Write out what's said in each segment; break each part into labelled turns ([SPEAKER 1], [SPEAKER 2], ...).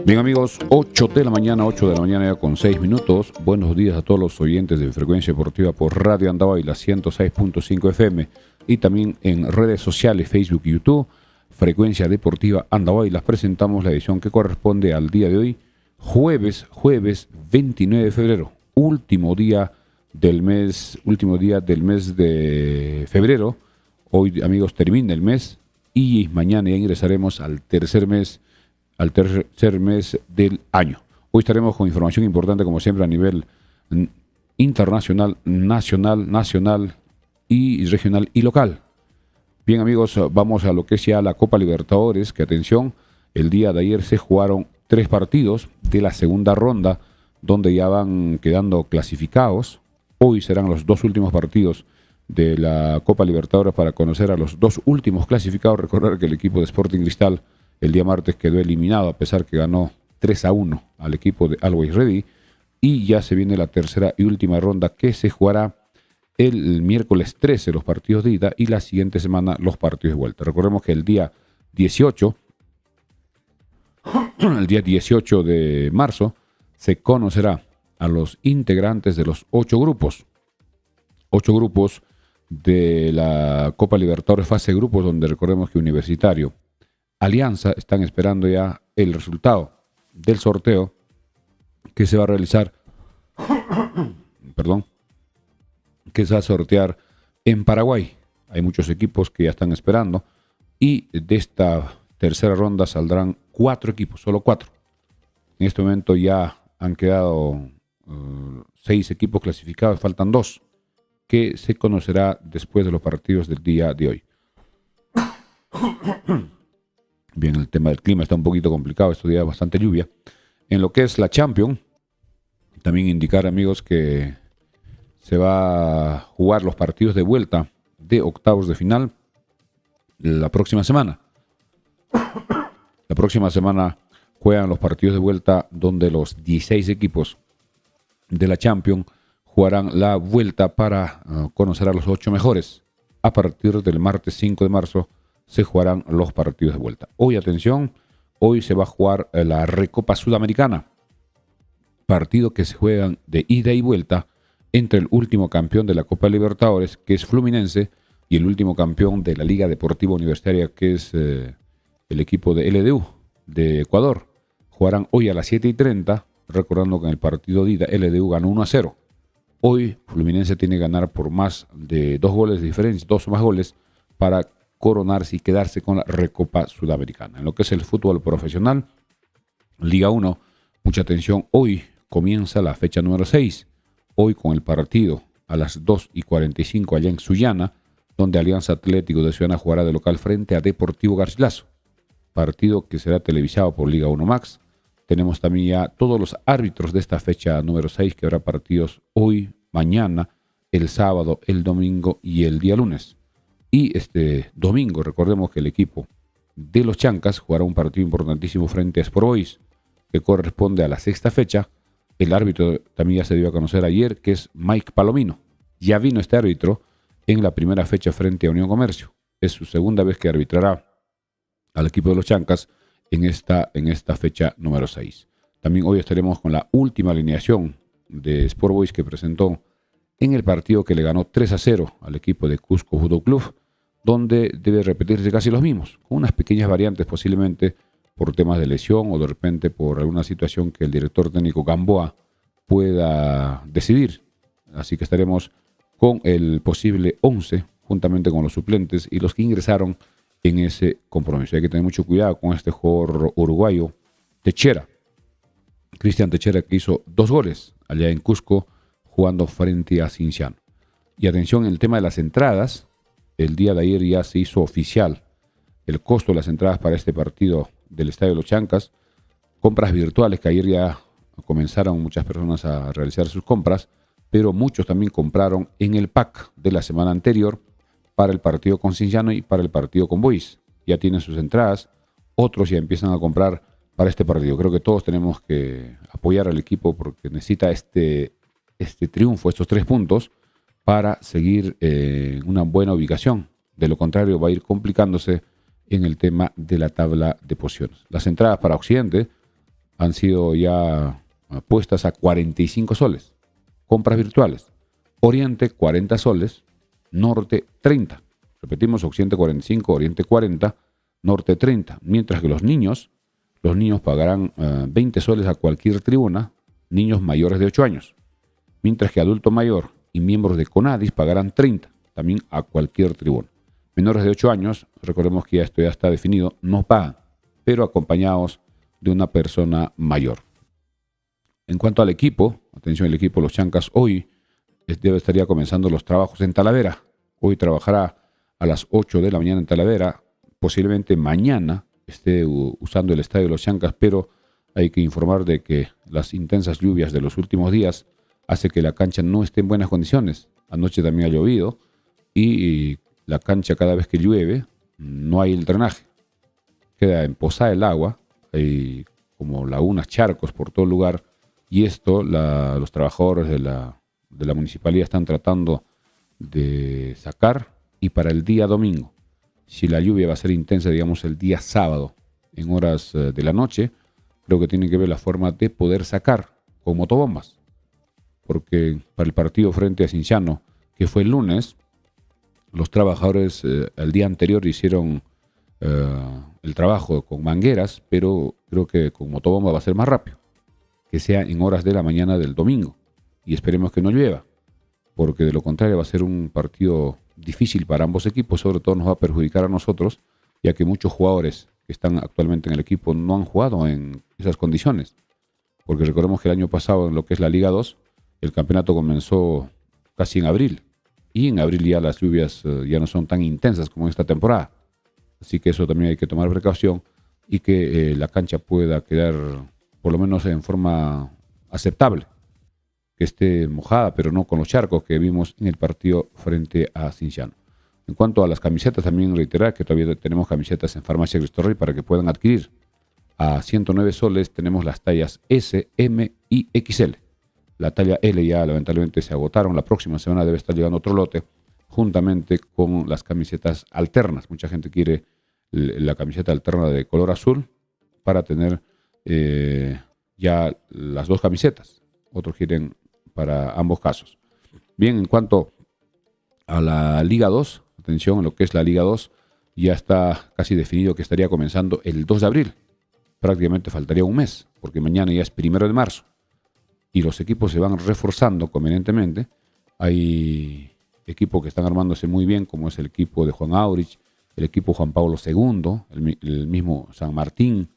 [SPEAKER 1] Bien amigos, 8 de la mañana, 8 de la mañana ya con 6 minutos. Buenos días a todos los oyentes de Frecuencia Deportiva por Radio Andahuay, la 106.5 FM y también en redes sociales, Facebook y YouTube. Frecuencia Deportiva Andahuay. Les presentamos la edición que corresponde al día de hoy, jueves 29 de febrero, último día del mes de febrero. Hoy, amigos, termina el mes y mañana ya ingresaremos al tercer mes del año. Hoy estaremos con información importante, como siempre, a nivel internacional, nacional y regional y local. Bien, amigos, vamos a lo que es ya la Copa Libertadores, que atención, el día de ayer se jugaron 3 partidos de la segunda ronda, donde ya van quedando clasificados. Hoy serán los 2 últimos partidos de la Copa Libertadores para conocer a los 2 últimos clasificados. Recordar que el equipo de Sporting Cristal el día martes quedó eliminado, a pesar que ganó 3-1 al equipo de Always Ready. Y ya se viene la tercera y última ronda, que se jugará el miércoles 13 los partidos de ida y la siguiente semana los partidos de vuelta. Recordemos que el día 18 de marzo se conocerá a los integrantes de los 8 grupos. 8 grupos de la Copa Libertadores fase de grupos, donde recordemos que Universitario, Alianza están esperando ya el resultado del sorteo que se va a realizar, que se va a sortear en Paraguay. Hay muchos equipos que ya están esperando y de esta tercera ronda saldrán 4 equipos, solo 4. En este momento ya han quedado 6 equipos clasificados, faltan 2 que se conocerá después de los partidos del día de hoy. Bien, el tema del clima está un poquito complicado, estos días bastante lluvia. En lo que es la Champions, también indicar, amigos, que se va a jugar los partidos de vuelta de octavos de final la próxima semana. La próxima semana juegan los partidos de vuelta, donde los 16 equipos de la Champions jugarán la vuelta para conocer a los 8 mejores. A partir del martes 5 de marzo se jugarán los partidos de vuelta. Hoy, atención, hoy se va a jugar la Recopa Sudamericana. Partido que se juegan de ida y vuelta entre el último campeón de la Copa Libertadores, que es Fluminense, y el último campeón de la Liga Deportiva Universitaria, que es el equipo de LDU de Ecuador. Jugarán hoy a las 7:30, recordando que en el partido de ida LDU ganó 1-0. Hoy Fluminense tiene que ganar por más de 2 goles de diferencia, 2 o más goles, para coronarse y quedarse con la Recopa Sudamericana. En lo que es el fútbol profesional, Liga 1, mucha atención, hoy comienza la fecha número 6. Hoy con el partido a las 2:45 allá en Sullana, donde Alianza Atlético de Ciudad jugará de local frente a Deportivo Garcilaso. Partido que será televisado por Liga 1 Max. Tenemos también ya todos los árbitros de esta fecha número 6, que habrá partidos hoy, mañana, el sábado, el domingo y el día lunes. Y este domingo, recordemos que el equipo de los Chancas jugará un partido importantísimo frente a Sport Boys, que corresponde a la 6ª fecha. El árbitro también ya se dio a conocer ayer, que es Mike Palomino. Ya vino este árbitro en la primera fecha frente a Unión Comercio. Es su segunda vez que arbitrará al equipo de los Chancas en esta fecha número 6. También hoy estaremos con la última alineación de Sport Boys, que presentó en el partido que le ganó 3-0 al equipo de Cusco Judo Club, donde debe repetirse casi los mismos, con unas pequeñas variantes posiblemente por temas de lesión o de repente por alguna situación que el director técnico Gamboa pueda decidir. Así que estaremos con el posible 11, juntamente con los suplentes y los que ingresaron en ese compromiso. Hay que tener mucho cuidado con este jugador uruguayo, Techera. Cristian Techera, que hizo 2 goles allá en Cusco, jugando frente a Cinciano. Y atención, en el tema de las entradas, el día de ayer ya se hizo oficial el costo de las entradas para este partido del Estadio de los Chancas. Compras virtuales, que ayer ya comenzaron muchas personas a realizar sus compras, pero muchos también compraron en el pack de la semana anterior para el partido con Cinciano y para el partido con Boys. Ya tienen sus entradas, otros ya empiezan a comprar para este partido. Creo que todos tenemos que apoyar al equipo porque necesita este triunfo, estos 3 puntos, para seguir en una buena ubicación. De lo contrario, va a ir complicándose en el tema de la tabla de posiciones. Las entradas para Occidente han sido ya puestas a 45 soles. Compras virtuales. Oriente 40 soles, Norte 30. Repetimos, Occidente 45, Oriente 40, Norte 30. Mientras que los niños pagarán 20 soles a cualquier tribuna, niños mayores de 8 años. Mientras que adulto mayor y miembros de CONADIS pagarán 30, también a cualquier tribuna. Menores de 8 años, recordemos que esto ya está definido, no pagan, pero acompañados de una persona mayor. En cuanto al equipo, atención, el equipo Los Chancas hoy estaría comenzando los trabajos en Talavera. Hoy trabajará a las 8 de la mañana en Talavera. Posiblemente mañana esté usando el estadio de Los Chancas, pero hay que informar de que las intensas lluvias de los últimos días hace que la cancha no esté en buenas condiciones. Anoche también ha llovido y la cancha, cada vez que llueve no hay el drenaje. Queda emposada el agua, hay como lagunas, charcos por todo el lugar, y esto los trabajadores de la municipalidad están tratando de sacar. Y para el día domingo, si la lluvia va a ser intensa, digamos el día sábado, en horas de la noche, creo que tienen que ver la forma de poder sacar con motobombas. Porque para el partido frente a Cienciano, que fue el lunes, los trabajadores el día anterior hicieron el trabajo con mangueras, pero creo que con motobomba va a ser más rápido, que sea en horas de la mañana del domingo. Y esperemos que no llueva, porque de lo contrario va a ser un partido difícil para ambos equipos, sobre todo nos va a perjudicar a nosotros, ya que muchos jugadores que están actualmente en el equipo no han jugado en esas condiciones. Porque recordemos que el año pasado, en lo que es la Liga 2, el campeonato comenzó casi en abril, y en abril ya las lluvias ya no son tan intensas como en esta temporada. Así que eso también hay que tomar precaución y que la cancha pueda quedar por lo menos en forma aceptable, que esté mojada, pero no con los charcos que vimos en el partido frente a Cienciano. En cuanto a las camisetas, también reiterar que todavía tenemos camisetas en Farmacia Cristo Rey para que puedan adquirir. A 109 soles tenemos las tallas S, M y XL. La talla L ya lamentablemente se agotaron. La próxima semana debe estar llegando otro lote juntamente con las camisetas alternas. Mucha gente quiere la camiseta alterna de color azul para tener ya las dos camisetas. Otros quieren para ambos casos. Bien, en cuanto a la Liga 2, atención, en lo que es la Liga 2, ya está casi definido que estaría comenzando el 2 de abril. Prácticamente faltaría un mes, porque mañana ya es 1 de marzo. Y los equipos se van reforzando convenientemente. Hay equipos que están armándose muy bien, como es el equipo de Juan Aurich, el equipo Juan Pablo II, el mismo San Martín,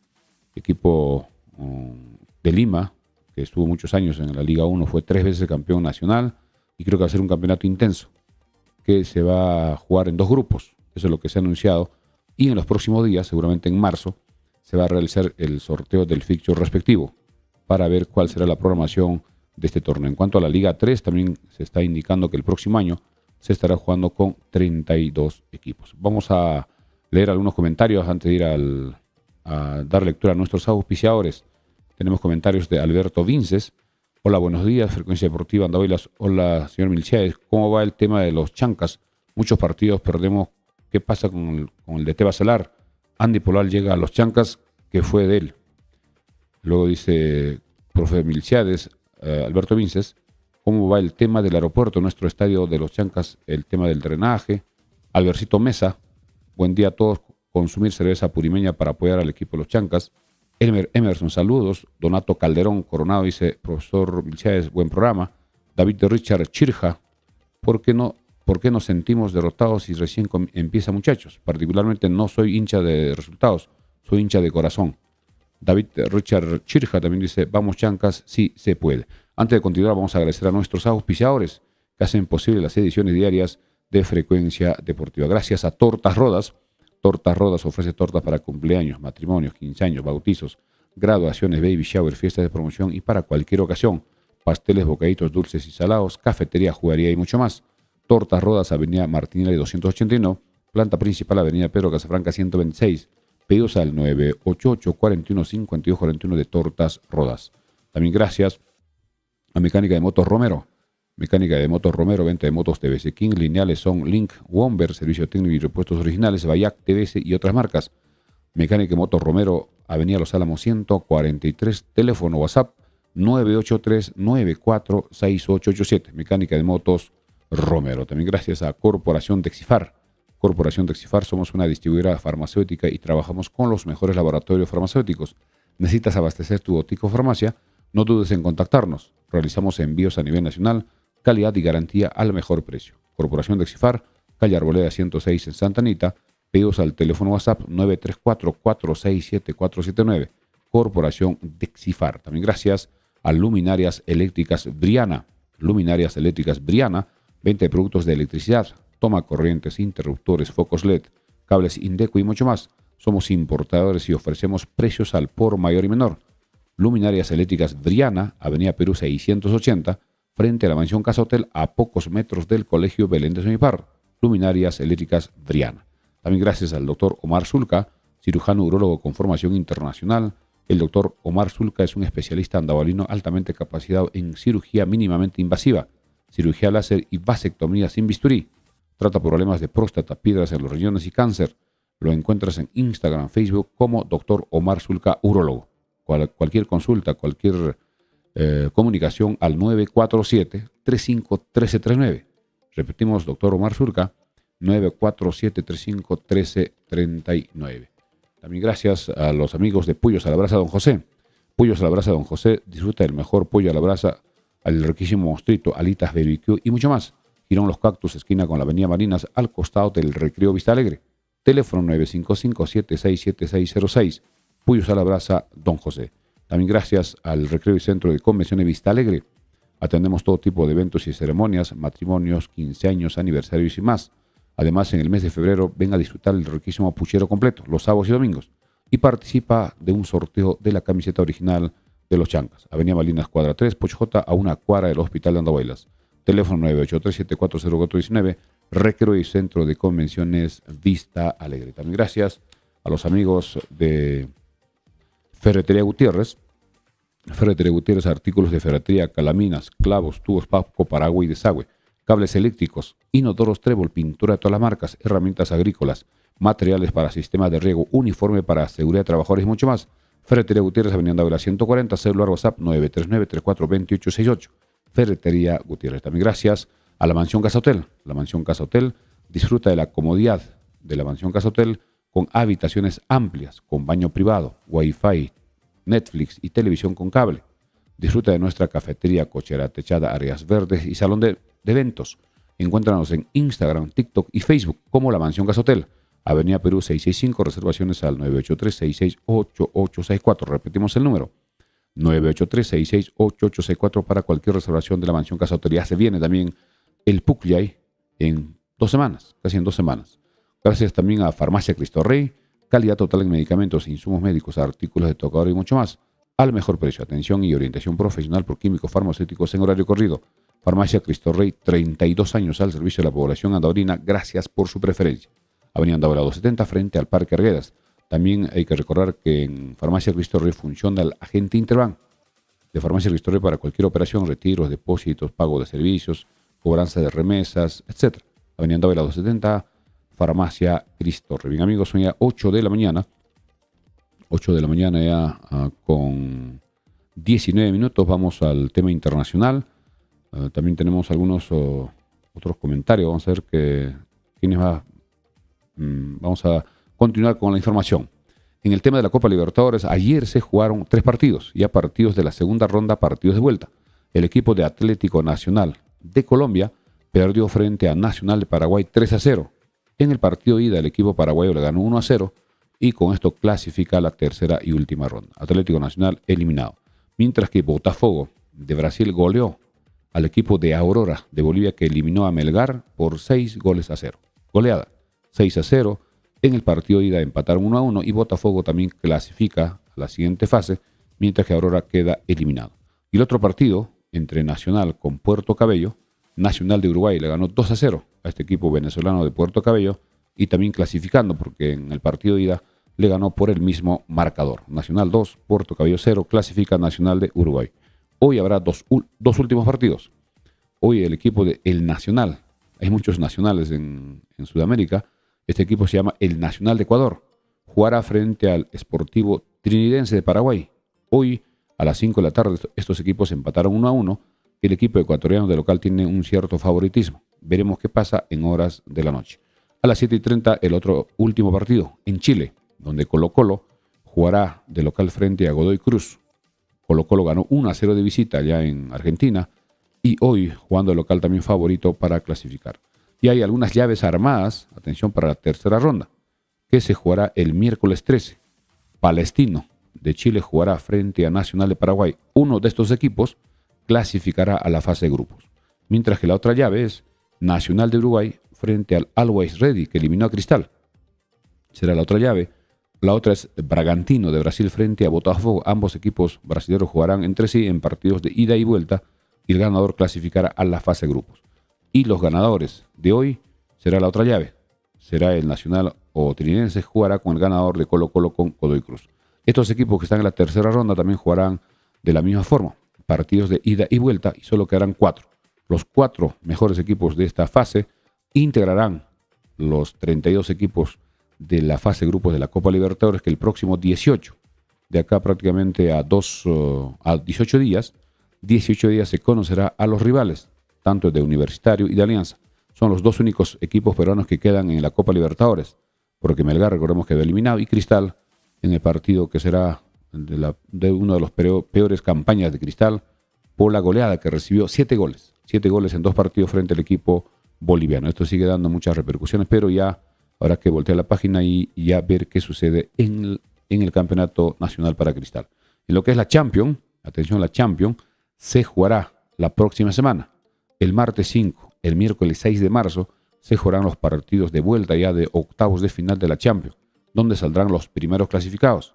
[SPEAKER 1] equipo de Lima, que estuvo muchos años en la Liga 1, fue 3 veces campeón nacional, y creo que va a ser un campeonato intenso, que se va a jugar en 2 grupos. Eso es lo que se ha anunciado. Y en los próximos días, seguramente en marzo, se va a realizar el sorteo del fixture respectivo para ver cuál será la programación de este torneo. En cuanto a la Liga 3, también se está indicando que el próximo año se estará jugando con 32 equipos. Vamos a leer algunos comentarios antes de ir a dar lectura a nuestros auspiciadores. Tenemos comentarios de Alberto Vinces. Hola, buenos días, Frecuencia Deportiva Andahuaylas. Hola, señor Milciades. ¿Cómo va el tema de los Chancas? Muchos partidos perdemos. ¿Qué pasa con el DT Bacelar? Andy Polar llega a los Chancas, que fue de él. Luego dice, profe Milciades, Alberto Vinces, ¿cómo va el tema del aeropuerto, nuestro estadio de los Chancas, el tema del drenaje? Albercito Mesa, buen día a todos, consumir cerveza purimeña para apoyar al equipo de los Chancas. Elmer Emerson, saludos. Donato Calderón Coronado dice, profesor Milciades, buen programa. David de Richard Chirja, ¿por qué nos sentimos derrotados y recién empieza, muchachos? Particularmente no soy hincha de resultados, soy hincha de corazón. David Richard Chirja también dice, vamos Chancas, sí se puede. Antes de continuar, vamos a agradecer a nuestros auspiciadores que hacen posible las ediciones diarias de Frecuencia Deportiva. Gracias a Tortas Rodas. Tortas Rodas ofrece tortas para cumpleaños, matrimonios, 15 años, bautizos, graduaciones, baby shower, fiestas de promoción y para cualquier ocasión. Pasteles, bocaditos, dulces y salados, cafetería, jugaría y mucho más. Tortas Rodas, Avenida Martinelli 281, planta principal, Avenida Pedro Casafranca 126. Pedidos al 988-41-5241 de Tortas Rodas. También gracias a Mecánica de Motos Romero. Mecánica de Motos Romero, venta de motos TVS King, lineales son Link, Womber, servicio técnico y repuestos originales, Bayak, TVS y otras marcas. Mecánica y Motos Romero, Avenida Los Álamos 143, teléfono WhatsApp 983-946887. Mecánica de Motos Romero. También gracias a Corporación Dexifar. Corporación Dexifar, somos una distribuidora farmacéutica y trabajamos con los mejores laboratorios farmacéuticos. ¿Necesitas abastecer tu botica o farmacia? No dudes en contactarnos. Realizamos envíos a nivel nacional, calidad y garantía al mejor precio. Corporación Dexifar, calle Arboleda 106 en Santa Anita. Pedidos al teléfono WhatsApp 934-467-479. Corporación Dexifar. También gracias a Luminarias Eléctricas Briana. Luminarias Eléctricas Briana, venta de productos de electricidad, toma corrientes, interruptores, focos LED, cables Indeco y mucho más. Somos importadores y ofrecemos precios al por mayor y menor. Luminarias Eléctricas Briana, Avenida Perú 680, frente a la mansión Casa Hotel, a pocos metros del Colegio Belén de Soñipar. Luminarias Eléctricas Briana. También gracias al doctor Omar Zulca, cirujano urólogo con formación internacional. El doctor Omar Zulca es un especialista andabalino altamente capacitado en cirugía mínimamente invasiva, cirugía láser y vasectomía sin bisturí. Trata problemas de próstata, piedras en los riñones y cáncer. Lo encuentras en Instagram, Facebook como doctor Omar Zulca Urólogo. Cualquier consulta, cualquier comunicación al 947-351339. Repetimos, doctor Omar Zulca, 947-351339. También gracias a los amigos de Pollos a la Brasa Don José. Pollos a la Brasa Don José, disfruta del mejor pollo a la brasa, al riquísimo mostrito, alitas barbecue y mucho más. Girón Los Cactus, esquina con la avenida Marinas, al costado del Recreo Vista Alegre. Teléfono 955-767606. Pollos a la Brasa Don José. También gracias al Recreo y Centro de Convenciones Vista Alegre. Atendemos todo tipo de eventos y ceremonias, matrimonios, 15 años, aniversarios y más. Además, en el mes de febrero, ven a disfrutar el riquísimo puchero completo, los sábados y domingos, y participa de un sorteo de la camiseta original de los Chancas. Avenida Malinas, cuadra 3, Pochojota, a una cuadra del Hospital de Andahuaylas. Teléfono 983-740419, Recreo y Centro de Convenciones Vista Alegre. También gracias a los amigos de Ferretería Gutiérrez. Ferretería Gutiérrez, artículos de ferretería, calaminas, clavos, tubos, pasco, paraguas y desagüe. Cables eléctricos, inodoros Trébol, pintura de todas las marcas, herramientas agrícolas, materiales para sistemas de riego, uniforme para seguridad de trabajadores y mucho más. Ferretería Gutiérrez, Avenida Andahuaylas 140, celular WhatsApp 939-342868. Ferretería Gutiérrez. También gracias a la Mansión Casa Hotel. La Mansión Casa Hotel disfruta de la comodidad de la Mansión Casa Hotel con habitaciones amplias, con baño privado, Wi-Fi, Netflix y televisión con cable. Disfruta de nuestra cafetería, cochera techada, áreas verdes y salón de eventos. Encuéntranos en Instagram, TikTok y Facebook como La Mansión Casa Hotel. Avenida Perú 665, reservaciones al 983-668864. Repetimos el número. 983-668864 para cualquier reservación de la Mansión Casa Hotel. Ya se viene también el Pucllay en 2 semanas, casi en 2 semanas. Gracias también a Farmacia Cristo Rey, calidad total en medicamentos, insumos médicos, artículos de tocador y mucho más. Al mejor precio, atención y orientación profesional por químicos farmacéuticos en horario corrido. Farmacia Cristo Rey, 32 años al servicio de la población andaurina. Gracias por su preferencia. Avenida Andahuaylas 270, frente al Parque Arguedas. También hay que recordar que en Farmacia Cristo Rey funciona el agente Interbank de Farmacia Cristo Rey para cualquier operación, retiros, depósitos, pago de servicios, cobranza de remesas, etc. Avenida Andahuaylas 270, Farmacia Cristo Rey. Bien amigos, son ya 8 de la mañana. 8 de la mañana ya con 19 minutos. Vamos al tema internacional. También tenemos algunos otros comentarios. Vamos a ver quiénes va. Vamos a continuar con la información. En el tema de la Copa Libertadores, ayer se jugaron 3 partidos, ya partidos de la segunda ronda, partidos de vuelta. El equipo de Atlético Nacional de Colombia perdió frente a Nacional de Paraguay 3-0. En el partido ida, el equipo paraguayo le ganó 1-0 y con esto clasifica a la tercera y última ronda. Atlético Nacional eliminado. Mientras que Botafogo de Brasil goleó al equipo de Aurora de Bolivia, que eliminó a Melgar por 6-0. Goleada 6-0. En el partido ida empataron 1-1 y Botafogo también clasifica a la siguiente fase, mientras que Aurora queda eliminado. Y el otro partido, entre Nacional con Puerto Cabello, Nacional de Uruguay le ganó 2-0 a este equipo venezolano de Puerto Cabello, y también clasificando porque en el partido ida le ganó por el mismo marcador. Nacional 2, Puerto Cabello 0, clasifica Nacional de Uruguay. Hoy habrá dos últimos partidos. Hoy el equipo de El Nacional, hay muchos nacionales en Sudamérica. Este equipo se llama El Nacional de Ecuador. jugará frente al Sportivo Trinidense de Paraguay. Hoy, a las 5 de la tarde, estos equipos empataron 1-1. El equipo ecuatoriano de local tiene un cierto favoritismo. Veremos qué pasa en horas de la noche. A las 7:30, el otro último partido, en Chile, donde Colo-Colo jugará de local frente a Godoy Cruz. Colo-Colo ganó 1-0 de visita allá en Argentina y hoy jugando de local también favorito para clasificar. Y hay algunas llaves armadas, atención, para la tercera ronda, que se jugará el miércoles 13. Palestino de Chile jugará frente a Nacional de Paraguay. Uno de estos equipos clasificará a la fase de grupos. Mientras que la otra llave es Nacional de Uruguay frente al Always Ready, que eliminó a Cristal. Será la otra llave. La otra es Bragantino de Brasil frente a Botafogo. Ambos equipos brasileños jugarán entre sí en partidos de ida y vuelta y el ganador clasificará a la fase de grupos. Y los ganadores de hoy será la otra llave. Será el Nacional o Trinidense jugará con el ganador de Colo-Colo con Godoy Cruz. Estos equipos que están en la tercera ronda también jugarán de la misma forma. Partidos de ida y vuelta y solo quedarán 4. Los 4 mejores equipos de esta fase integrarán los 32 equipos de la fase de grupos de la Copa Libertadores, que el próximo 18, de acá prácticamente a 18 días se conocerá a los rivales, tanto de Universitario y de Alianza. Son los 2 únicos equipos peruanos que quedan en la Copa Libertadores, porque Melgar, recordemos, quedó eliminado, y Cristal en el partido que será de una de las peores campañas de Cristal por la goleada que recibió 7 goles. 7 goles en 2 partidos frente al equipo boliviano. Esto sigue dando muchas repercusiones, pero ya habrá que voltear la página y ya ver qué sucede en el campeonato nacional para Cristal. En lo que es la Champions, atención, la Champions se jugará la próxima semana. El martes 5, el miércoles 6 de marzo, se jugarán los partidos de vuelta ya de octavos de final de la Champions, donde saldrán los primeros clasificados.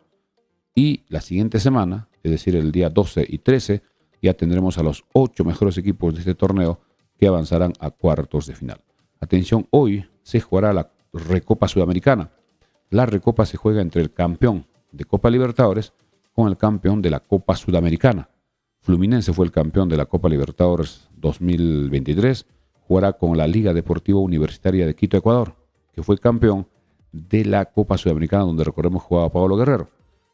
[SPEAKER 1] Y la siguiente semana, es decir, el día 12 y 13, ya tendremos a los 8 mejores equipos de este torneo que avanzarán a cuartos de final. Atención, hoy se jugará la Recopa Sudamericana. La Recopa se juega entre el campeón de Copa Libertadores con el campeón de la Copa Sudamericana. Fluminense fue el campeón de la Copa Libertadores 2023. Jugará con la Liga Deportiva Universitaria de Quito, Ecuador, que fue campeón de la Copa Sudamericana, donde recordemos jugaba Pablo Guerrero.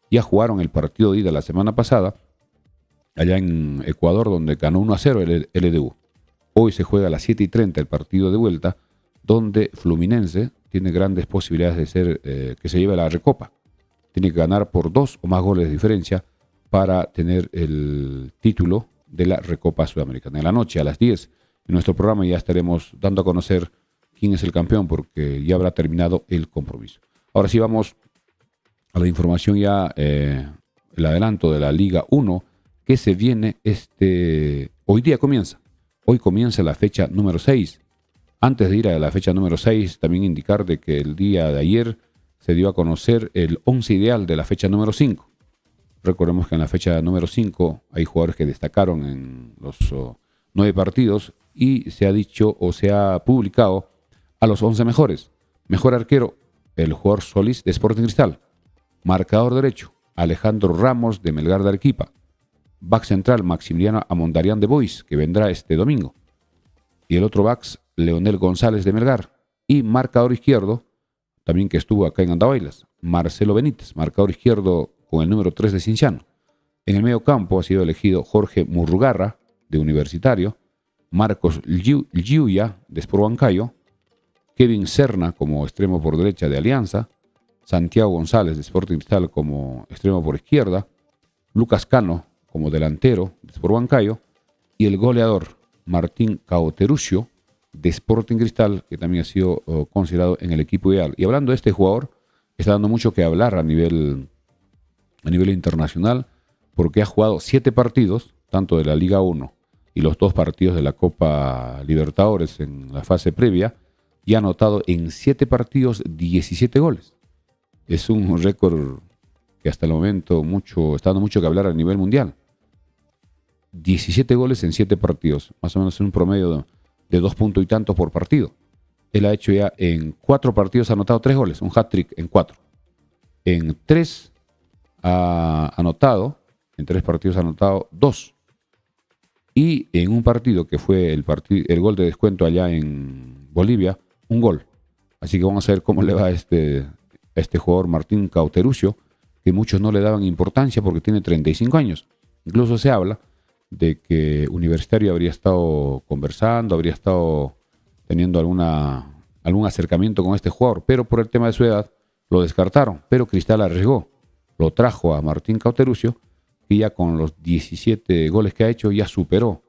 [SPEAKER 1] Ya jugaron el partido de ida la semana pasada, allá en Ecuador, donde ganó 1-0 el LDU. Hoy se juega a las 7:30 el partido de vuelta, donde Fluminense tiene grandes posibilidades de ser que se lleve la Recopa. Tiene que ganar por 2 o más goles de diferencia para tener el título de la Recopa Sudamericana. En la noche, a las 10, en nuestro programa ya estaremos dando a conocer quién es el campeón, porque ya habrá terminado el compromiso. Ahora sí vamos a la información ya, el adelanto de la Liga 1, que se viene hoy día comienza. Hoy comienza la fecha número 6. Antes de ir a la fecha número 6, también indicar de que el día de ayer se dio a conocer el 11 ideal de la fecha número 5. Recordemos que en la fecha número 5 hay jugadores que destacaron en los 9 partidos y se ha dicho o se ha publicado a los 11 mejores. Mejor arquero, el jugador Solís de Sporting Cristal. Marcador derecho, Alejandro Ramos de Melgar de Arequipa. Back central, Maximiliano Amondarián de Boys, que vendrá este domingo. Y el otro back, Leonel González de Melgar. Y marcador izquierdo, también que estuvo acá en Andahuaylas, Marcelo Benítez, marcador izquierdo con el número 3 de Cinciano. En el medio campo ha sido elegido Jorge Murrugarra, de Universitario, Marcos Lluya, de Sport Huancayo, Kevin Serna como extremo por derecha de Alianza, Santiago González de Sporting Cristal como extremo por izquierda, Lucas Cano como delantero de Sport Huancayo y el goleador Martín Cauteruccio de Sporting Cristal, que también ha sido considerado en el equipo ideal. Y hablando de este jugador, está dando mucho que hablar a nivel internacional, porque ha jugado 7 partidos, tanto de la Liga 1 y los 2 partidos de la Copa Libertadores en la fase previa, y ha anotado en 7 partidos 17 goles. Es un récord que hasta el momento está dando mucho que hablar a nivel mundial. 17 goles en 7 partidos, más o menos en un promedio de 2 puntos y tantos por partido. Él ha hecho ya en 4 partidos, ha anotado 3 goles, un hat-trick en 4. En 3 ha anotado, en 3 partidos ha anotado 2. Y en un partido que fue el gol de descuento allá en Bolivia, un gol. Así que vamos a ver cómo le va a este jugador Martín Cauteruccio, que muchos no le daban importancia porque tiene 35 años. Incluso se habla de que Universitario habría estado conversando, habría estado teniendo algún acercamiento con este jugador, pero por el tema de su edad lo descartaron. Pero Cristal arriesgó, lo trajo a Martín Cauteruccio, y ya con los 17 goles que ha hecho ya superó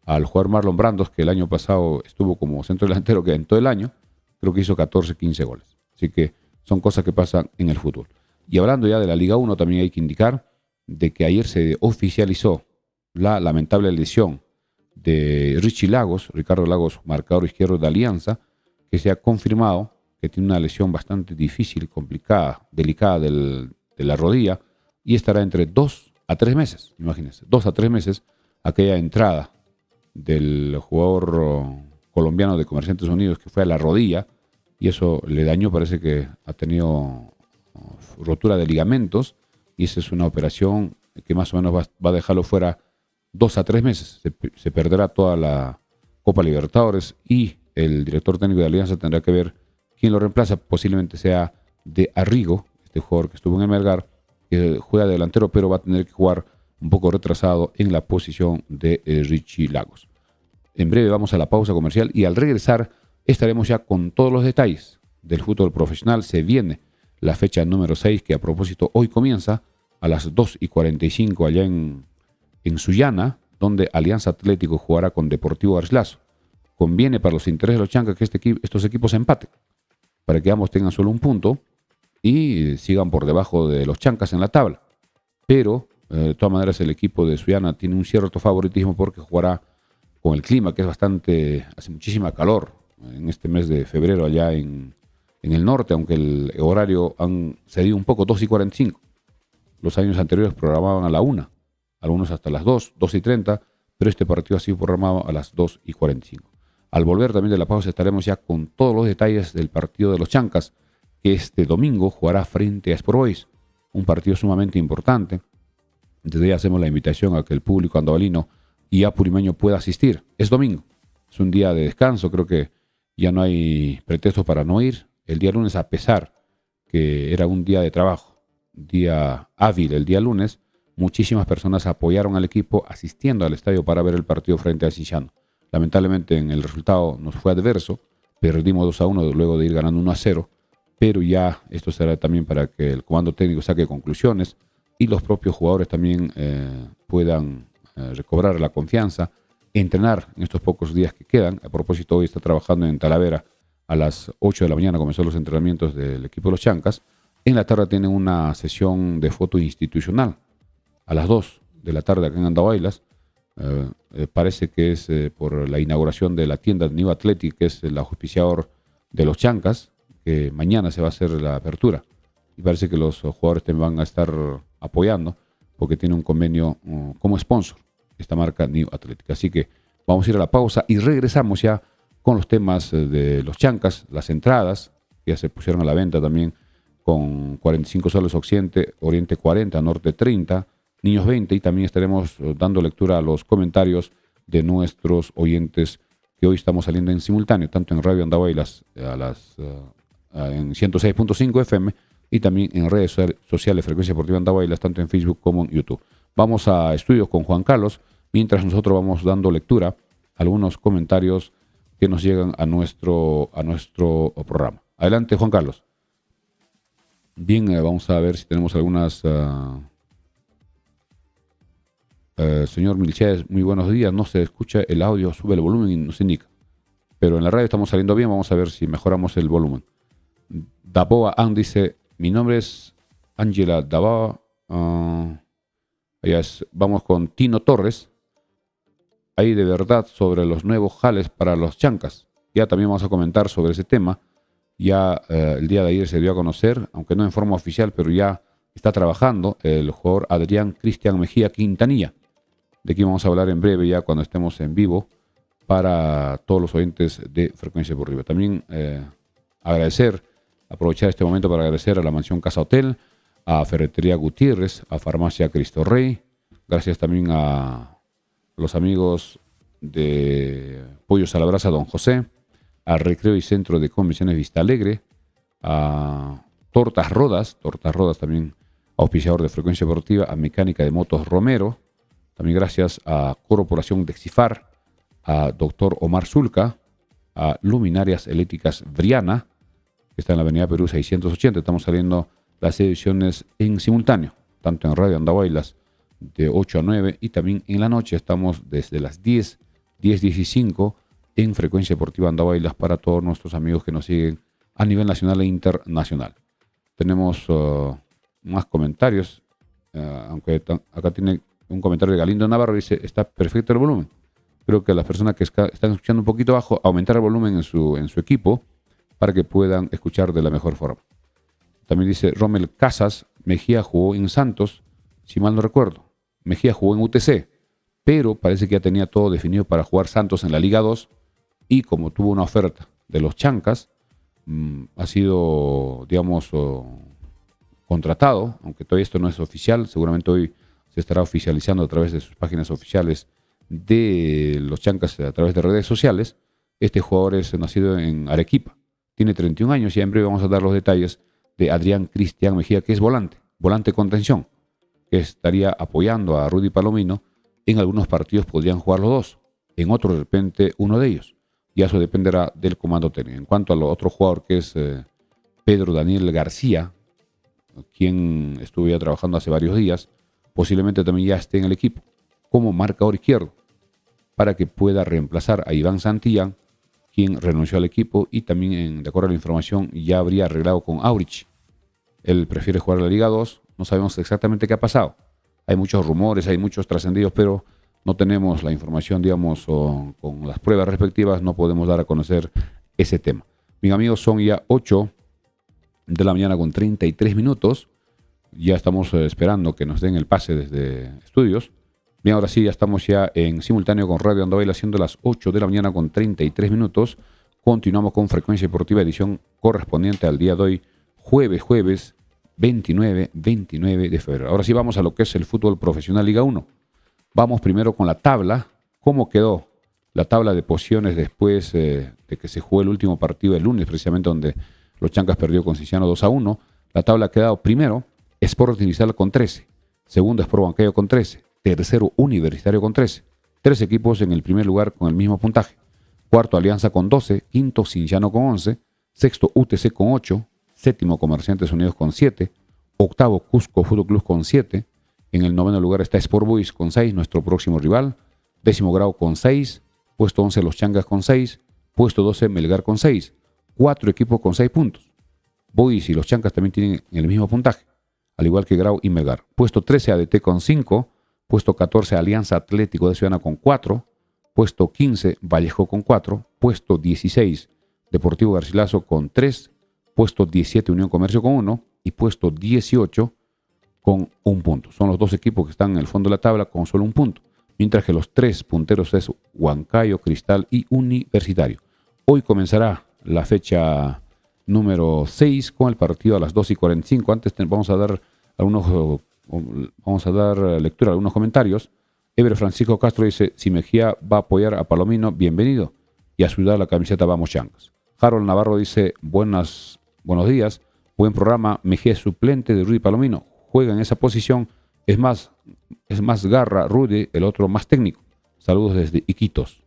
[SPEAKER 1] al jugador Marlon Brandos, que el año pasado estuvo como centro delantero, que en todo el año creo que hizo 14, 15 goles. Así que son cosas que pasan en el fútbol. Y hablando ya de la Liga 1, también hay que indicar de que ayer se oficializó la lamentable lesión de Richie Lagos, Ricardo Lagos, marcador izquierdo de Alianza, que se ha confirmado que tiene una lesión bastante difícil, complicada, delicada de la rodilla, y estará entre 2 a 3 meses, imagínense, 2 a 3 meses aquella entrada del jugador colombiano de Comerciantes Unidos que fue a la rodilla, y eso le dañó, parece que ha tenido rotura de ligamentos, y esa es una operación que más o menos va a dejarlo fuera 2 a 3 meses. Se perderá toda la Copa Libertadores y el director técnico de Alianza tendrá que ver quién lo reemplaza. Posiblemente sea de Arrigo, este jugador que estuvo en el Melgar, que juega de delantero, pero va a tener que jugar un poco retrasado en la posición de Richie Lagos. En breve vamos a la pausa comercial y al regresar estaremos ya con todos los detalles del fútbol profesional. Se viene la fecha número 6, que a propósito hoy comienza a las 2:45 allá en Sullana, donde Alianza Atlético jugará con Deportivo Garcilaso. Conviene para los intereses de los chancas que estos equipos empaten, para que ambos tengan solo un punto y sigan por debajo de los chancas en la tabla. Pero, de todas maneras, el equipo de Sullana tiene un cierto favoritismo porque jugará con el clima, que es hace muchísima calor en este mes de febrero allá en el norte, aunque el horario han cedido un poco, 2:45. Los años anteriores programaban a la 1, algunos hasta las 2:30, pero este partido ha sido programado a las 2:45. Al volver también de la pausa estaremos ya con todos los detalles del partido de los chancas, que este domingo jugará frente a Sport Boys, un partido sumamente importante. Desde ya hacemos la invitación a que el público andabalino y apurimeño pueda asistir. Es domingo, es un día de descanso, creo que ya no hay pretexto para no ir. El día lunes, a pesar que era un día de trabajo, día hábil el día lunes, muchísimas personas apoyaron al equipo asistiendo al estadio para ver el partido frente a Cinciano. Lamentablemente en el resultado nos fue adverso, perdimos 2-1 luego de ir ganando 1-0, pero ya esto será también para que el comando técnico saque conclusiones y los propios jugadores también puedan recobrar la confianza, entrenar en estos pocos días que quedan. A propósito, hoy está trabajando en Talavera. A las 8 de la mañana comenzó los entrenamientos del equipo de los Chancas. En la tarde tienen una sesión de foto institucional. A las 2 de la tarde acá en Andahuaylas. Parece que es por la inauguración de la tienda de New Athletic, que es el auspiciador de los Chancas, que mañana se va a hacer la apertura. Y parece que los jugadores también van a estar apoyando porque tiene un convenio como sponsor esta marca New Athletic. Así que vamos a ir a la pausa y regresamos ya con los temas de los Chancas, las entradas que ya se pusieron a la venta también con 45 soles Occidente, Oriente 40, Norte 30, Niños 20, y también estaremos dando lectura a los comentarios de nuestros oyentes que hoy estamos saliendo en simultáneo, tanto en Radio Andahuaylas en 106.5 FM y también en redes sociales Frecuencia Deportiva Andahuaylas, tanto en Facebook como en YouTube. Vamos a estudios con Juan Carlos, mientras nosotros vamos dando lectura a algunos comentarios que nos llegan a nuestro programa. Adelante, Juan Carlos. Bien, vamos a ver si tenemos algunas... señor Milchés, muy buenos días. No se escucha el audio, sube el volumen y nos indica. Pero en la radio estamos saliendo bien, vamos a ver si mejoramos el volumen. Daboa Ann dice, mi nombre es Ángela Daboa. Vamos con Tino Torres. Hay de verdad sobre los nuevos jales para los Chancas. Ya también vamos a comentar sobre ese tema. Ya el día de ayer se dio a conocer, aunque no en forma oficial, pero ya está trabajando el jugador Adrián Cristian Mejía Quintanilla. De aquí vamos a hablar en breve ya cuando estemos en vivo para todos los oyentes de Frecuencia Deportiva. También aprovechar este momento para agradecer a la Mansión Casa Hotel, a Ferretería Gutiérrez, a Farmacia Cristo Rey. Gracias también a los amigos de Pollos a la Brasa Don José, al Recreo y Centro de Convenciones Vista Alegre, a Tortas Rodas también auspiciador de Frecuencia Deportiva, a Mecánica de Motos Romero, también gracias a Corporación Dexifar, a Dr. Omar Zulca, a Luminarias Eléctricas Briana, que está en la Avenida Perú 680. Estamos saliendo las ediciones en simultáneo, tanto en Radio Andahuaylas de 8 a 9 y también en la noche estamos desde las 10:15 en Frecuencia Deportiva Andahuaylas para todos nuestros amigos que nos siguen a nivel nacional e internacional. Tenemos más comentarios, aunque acá tiene un comentario de Galindo Navarro, dice, está perfecto el volumen. Creo que las personas que están escuchando un poquito bajo, aumentar el volumen en su equipo para que puedan escuchar de la mejor forma. También dice Rommel Casas, Mejía jugó en Santos, si mal no recuerdo. Mejía jugó en UTC, pero parece que ya tenía todo definido para jugar Santos en la Liga 2 y como tuvo una oferta de los Chancas, ha sido, digamos, contratado, aunque todavía esto no es oficial, seguramente hoy se estará oficializando a través de sus páginas oficiales de los Chancas a través de redes sociales. Este jugador es nacido en Arequipa, tiene 31 años y en breve vamos a dar los detalles de Adrián Cristian Mejía, que es volante contención, que estaría apoyando a Rudy Palomino. En algunos partidos podrían jugar los dos, en otros de repente uno de ellos. Y eso dependerá del comando técnico. En cuanto al otro jugador que es Pedro Daniel García, quien estuvo ya trabajando hace varios días, posiblemente también ya esté en el equipo como marcador izquierdo para que pueda reemplazar a Iván Santillán, quien renunció al equipo y también, de acuerdo a la información, ya habría arreglado con Aurich. Él prefiere jugar la Liga 2, no sabemos exactamente qué ha pasado. Hay muchos rumores, hay muchos trascendidos, pero no tenemos la información, digamos, con las pruebas respectivas, no podemos dar a conocer ese tema. Mis amigos, son ya 8 de la mañana con 33 minutos. Ya estamos esperando que nos den el pase desde estudios. Bien, ahora sí, ya estamos ya en simultáneo con Radio Andahuaylas, siendo las 8 de la mañana con 33 minutos. Continuamos con Frecuencia Deportiva, edición correspondiente al día de hoy, jueves 29 de febrero. Ahora sí vamos a lo que es el fútbol profesional Liga 1. Vamos primero con la tabla. ¿Cómo quedó la tabla de posiciones después de que se jugó el último partido el lunes, precisamente donde los Chancas perdió con Cienciano 2-1? La tabla ha quedado primero, Sporting Cristal con 13. Segundo, Sport Huancayo con 13. Tercero, Universitario con 13. 3 equipos en el primer lugar con el mismo puntaje. Cuarto, Alianza con 12. Quinto, Cienciano con 11. Sexto, UTC con 8. Séptimo, Comerciantes Unidos con 7. Octavo, Cusco Fútbol Club con 7. En el noveno lugar está Sport Boys con 6, nuestro próximo rival. 10º Grau con 6. Puesto 11, Los Chancas con 6. Puesto 12, Melgar con 6. 4 equipos con 6 puntos. Boys y Los Chancas también tienen el mismo puntaje, al igual que Grau y Melgar. Puesto 13, ADT con 5. Puesto 14, Alianza Atlético de Ciudadana con 4. Puesto 15, Vallejo con 4. Puesto 16, Deportivo Garcilaso con 3. Puesto 17, Unión Comercio con 1. Y puesto 18, con 1 punto. Son los 2 equipos que están en el fondo de la tabla con solo 1 punto. Mientras que los 3 punteros es Huancayo, Cristal y Universitario. Hoy comenzará la fecha número 6 con el partido a las 2:45. Antes vamos a dar lectura a algunos comentarios. Ever Francisco Castro dice, si Mejía va a apoyar a Palomino, bienvenido. Y a sudar la camiseta Vamos Chancas. Harold Navarro dice, buenos días, buen programa. Mejía es suplente de Rudy Palomino. Juega en esa posición. Es más garra Rudy, el otro más técnico. Saludos desde Iquitos.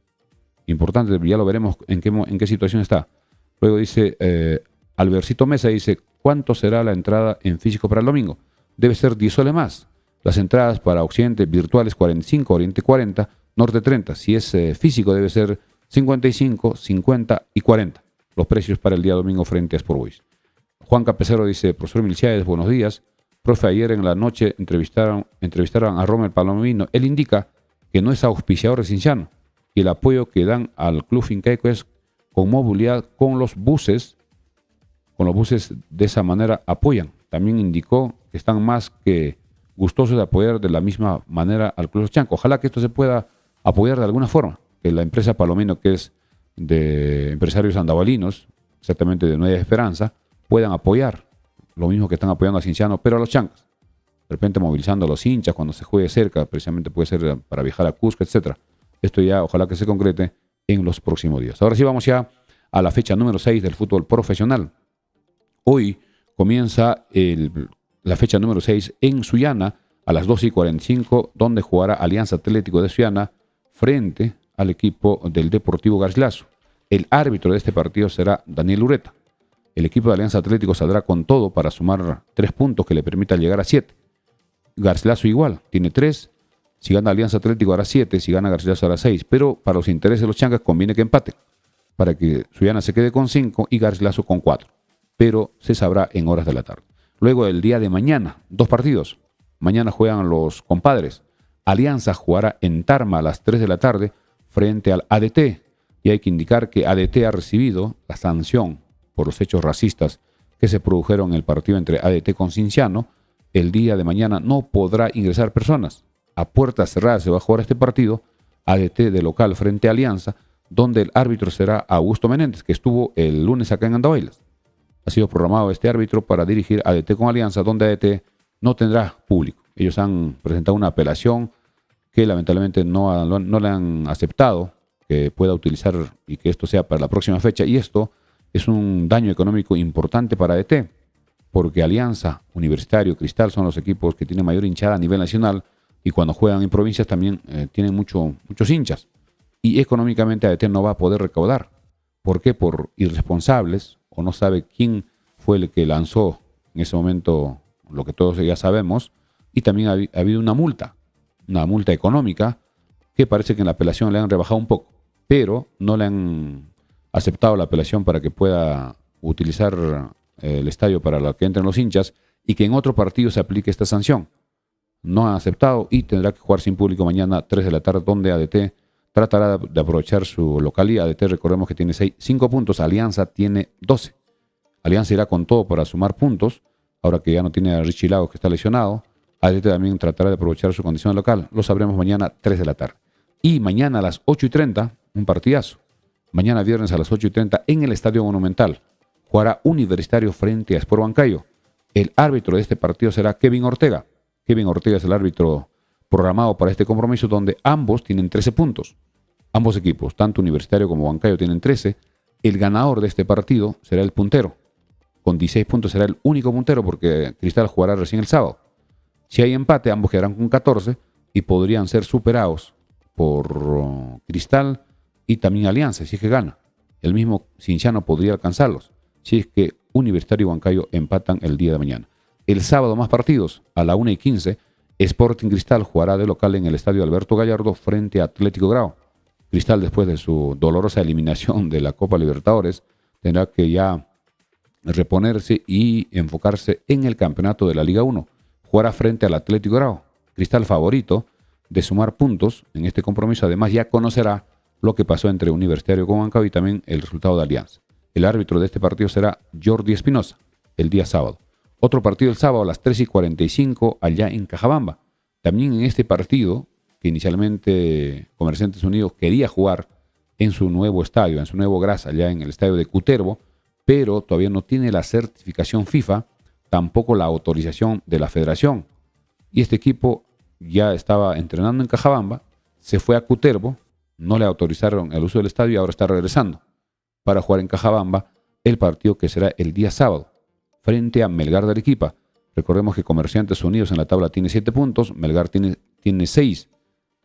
[SPEAKER 1] Importante, ya lo veremos en qué situación está. Luego dice, Albercito Mesa dice, ¿cuánto será la entrada en físico para el domingo? Debe ser 10 soles más. Las entradas para Occidente virtuales 45, Oriente 40, Norte 30. Si es físico debe ser 55, 50 y 40. Los precios para el día domingo frente a Sport Boys. Juan Capecero dice, profesor Milciades, buenos días. Profe, ayer en la noche entrevistaron a Rommel Palomino. Él indica que no es auspiciador de Cienciano y el apoyo que dan al Club Fincaico es con movilidad con los buses. Con los buses de esa manera apoyan. También indicó que están más que gustosos de apoyar de la misma manera al Club Chanco. Ojalá que esto se pueda apoyar de alguna forma. Que la empresa Palomino, que es de empresarios andavalinos, exactamente de Nueva Esperanza, puedan apoyar lo mismo que están apoyando a Cienciano, pero a los Chancas. De repente movilizando a los hinchas cuando se juegue cerca, precisamente puede ser para viajar a Cusco, etc. Esto ya ojalá que se concrete en los próximos días. Ahora sí vamos ya a la fecha número 6 del fútbol profesional. Hoy comienza la fecha número 6 en Sullana a las 2:45, donde jugará Alianza Atlético de Sullana frente al equipo del Deportivo Garcilaso. El árbitro de este partido será Daniel Ureta. El equipo de Alianza Atlético saldrá con todo para sumar 3 puntos que le permitan llegar a 7. Garcilaso igual, tiene 3. Si gana Alianza Atlético hará 7, si gana Garcilaso hará 6. Pero para los intereses de los chancas conviene que empaten, para que Sullana se quede con 5 y Garcilaso con 4. Pero se sabrá en horas de la tarde. Luego el día de mañana, 2 partidos. Mañana juegan los compadres. Alianza jugará en Tarma a las 3 de la tarde frente al ADT. Y hay que indicar que ADT ha recibido la sanción por los hechos racistas que se produjeron en el partido entre ADT con Cinciano. El día de mañana no podrá ingresar personas. A puertas cerradas se va a jugar este partido, ADT de local frente a Alianza, donde el árbitro será Augusto Menéndez, que estuvo el lunes acá en Andahuaylas. Ha sido programado este árbitro para dirigir ADT con Alianza, donde ADT no tendrá público. Ellos han presentado una apelación que lamentablemente no le han aceptado que pueda utilizar y que esto sea para la próxima fecha. Y esto es un daño económico importante para ADT, porque Alianza, Universitario, Cristal son los equipos que tienen mayor hinchada a nivel nacional y cuando juegan en provincias también tienen muchos hinchas. Y económicamente ADT no va a poder recaudar. ¿Por qué? Por irresponsables, o no sabe quién fue el que lanzó en ese momento lo que todos ya sabemos. Y también ha habido una multa económica que parece que en la apelación le han rebajado un poco, pero no le han aceptado la apelación para que pueda utilizar el estadio para lo que entren los hinchas y que en otro partido se aplique esta sanción. No han aceptado y tendrá que jugar sin público mañana 3 de la tarde, donde ADT tratará de aprovechar su localidad. ADT, recordemos que tiene 5 puntos, Alianza tiene 12. Alianza irá con todo para sumar puntos, ahora que ya no tiene a Richie Lagos, que está lesionado. ADT también tratará de aprovechar su condición local. Lo sabremos mañana 3 de la tarde. Y mañana a las 8:30, un partidazo. Mañana viernes a las 8:30 en el Estadio Monumental. Jugará Universitario frente a Sport Huancayo. El árbitro de este partido será Kevin Ortega. Kevin Ortega es el árbitro programado para este compromiso, donde ambos tienen 13 puntos. Ambos equipos, tanto Universitario como Huancayo, tienen 13. El ganador de este partido será el puntero. Con 16 puntos será el único puntero, porque Cristal jugará recién el sábado. Si hay empate, ambos quedarán con 14 y podrían ser superados por Cristal y también Alianza, si es que gana. El mismo Cinciano podría alcanzarlos si es que Universitario y Huancayo empatan el día de mañana. El sábado más partidos, a la 1:15, Sporting Cristal jugará de local en el estadio Alberto Gallardo frente a Atlético Grau. Cristal, después de su dolorosa eliminación de la Copa Libertadores, tendrá que ya reponerse y enfocarse en el campeonato de la Liga 1. Jugará frente al Atlético Grau. Cristal, favorito de sumar puntos en este compromiso. Además, ya conocerá lo que pasó entre Universitario con Huancayo y también el resultado de Alianza. El árbitro de este partido será Jordi Espinosa, el día sábado. Otro partido el sábado a las 3:45 allá en Cajabamba. También en este partido, que inicialmente Comerciantes Unidos quería jugar en su nuevo estadio, en su nuevo Grasa, allá en el estadio de Cutervo, pero todavía no tiene la certificación FIFA, tampoco la autorización de la federación. Y este equipo ya estaba entrenando en Cajabamba, se fue a Cutervo, no le autorizaron el uso del estadio y ahora está regresando para jugar en Cajabamba el partido que será el día sábado frente a Melgar de Arequipa. Recordemos que Comerciantes Unidos en la tabla tiene 7 puntos, Melgar tiene 6.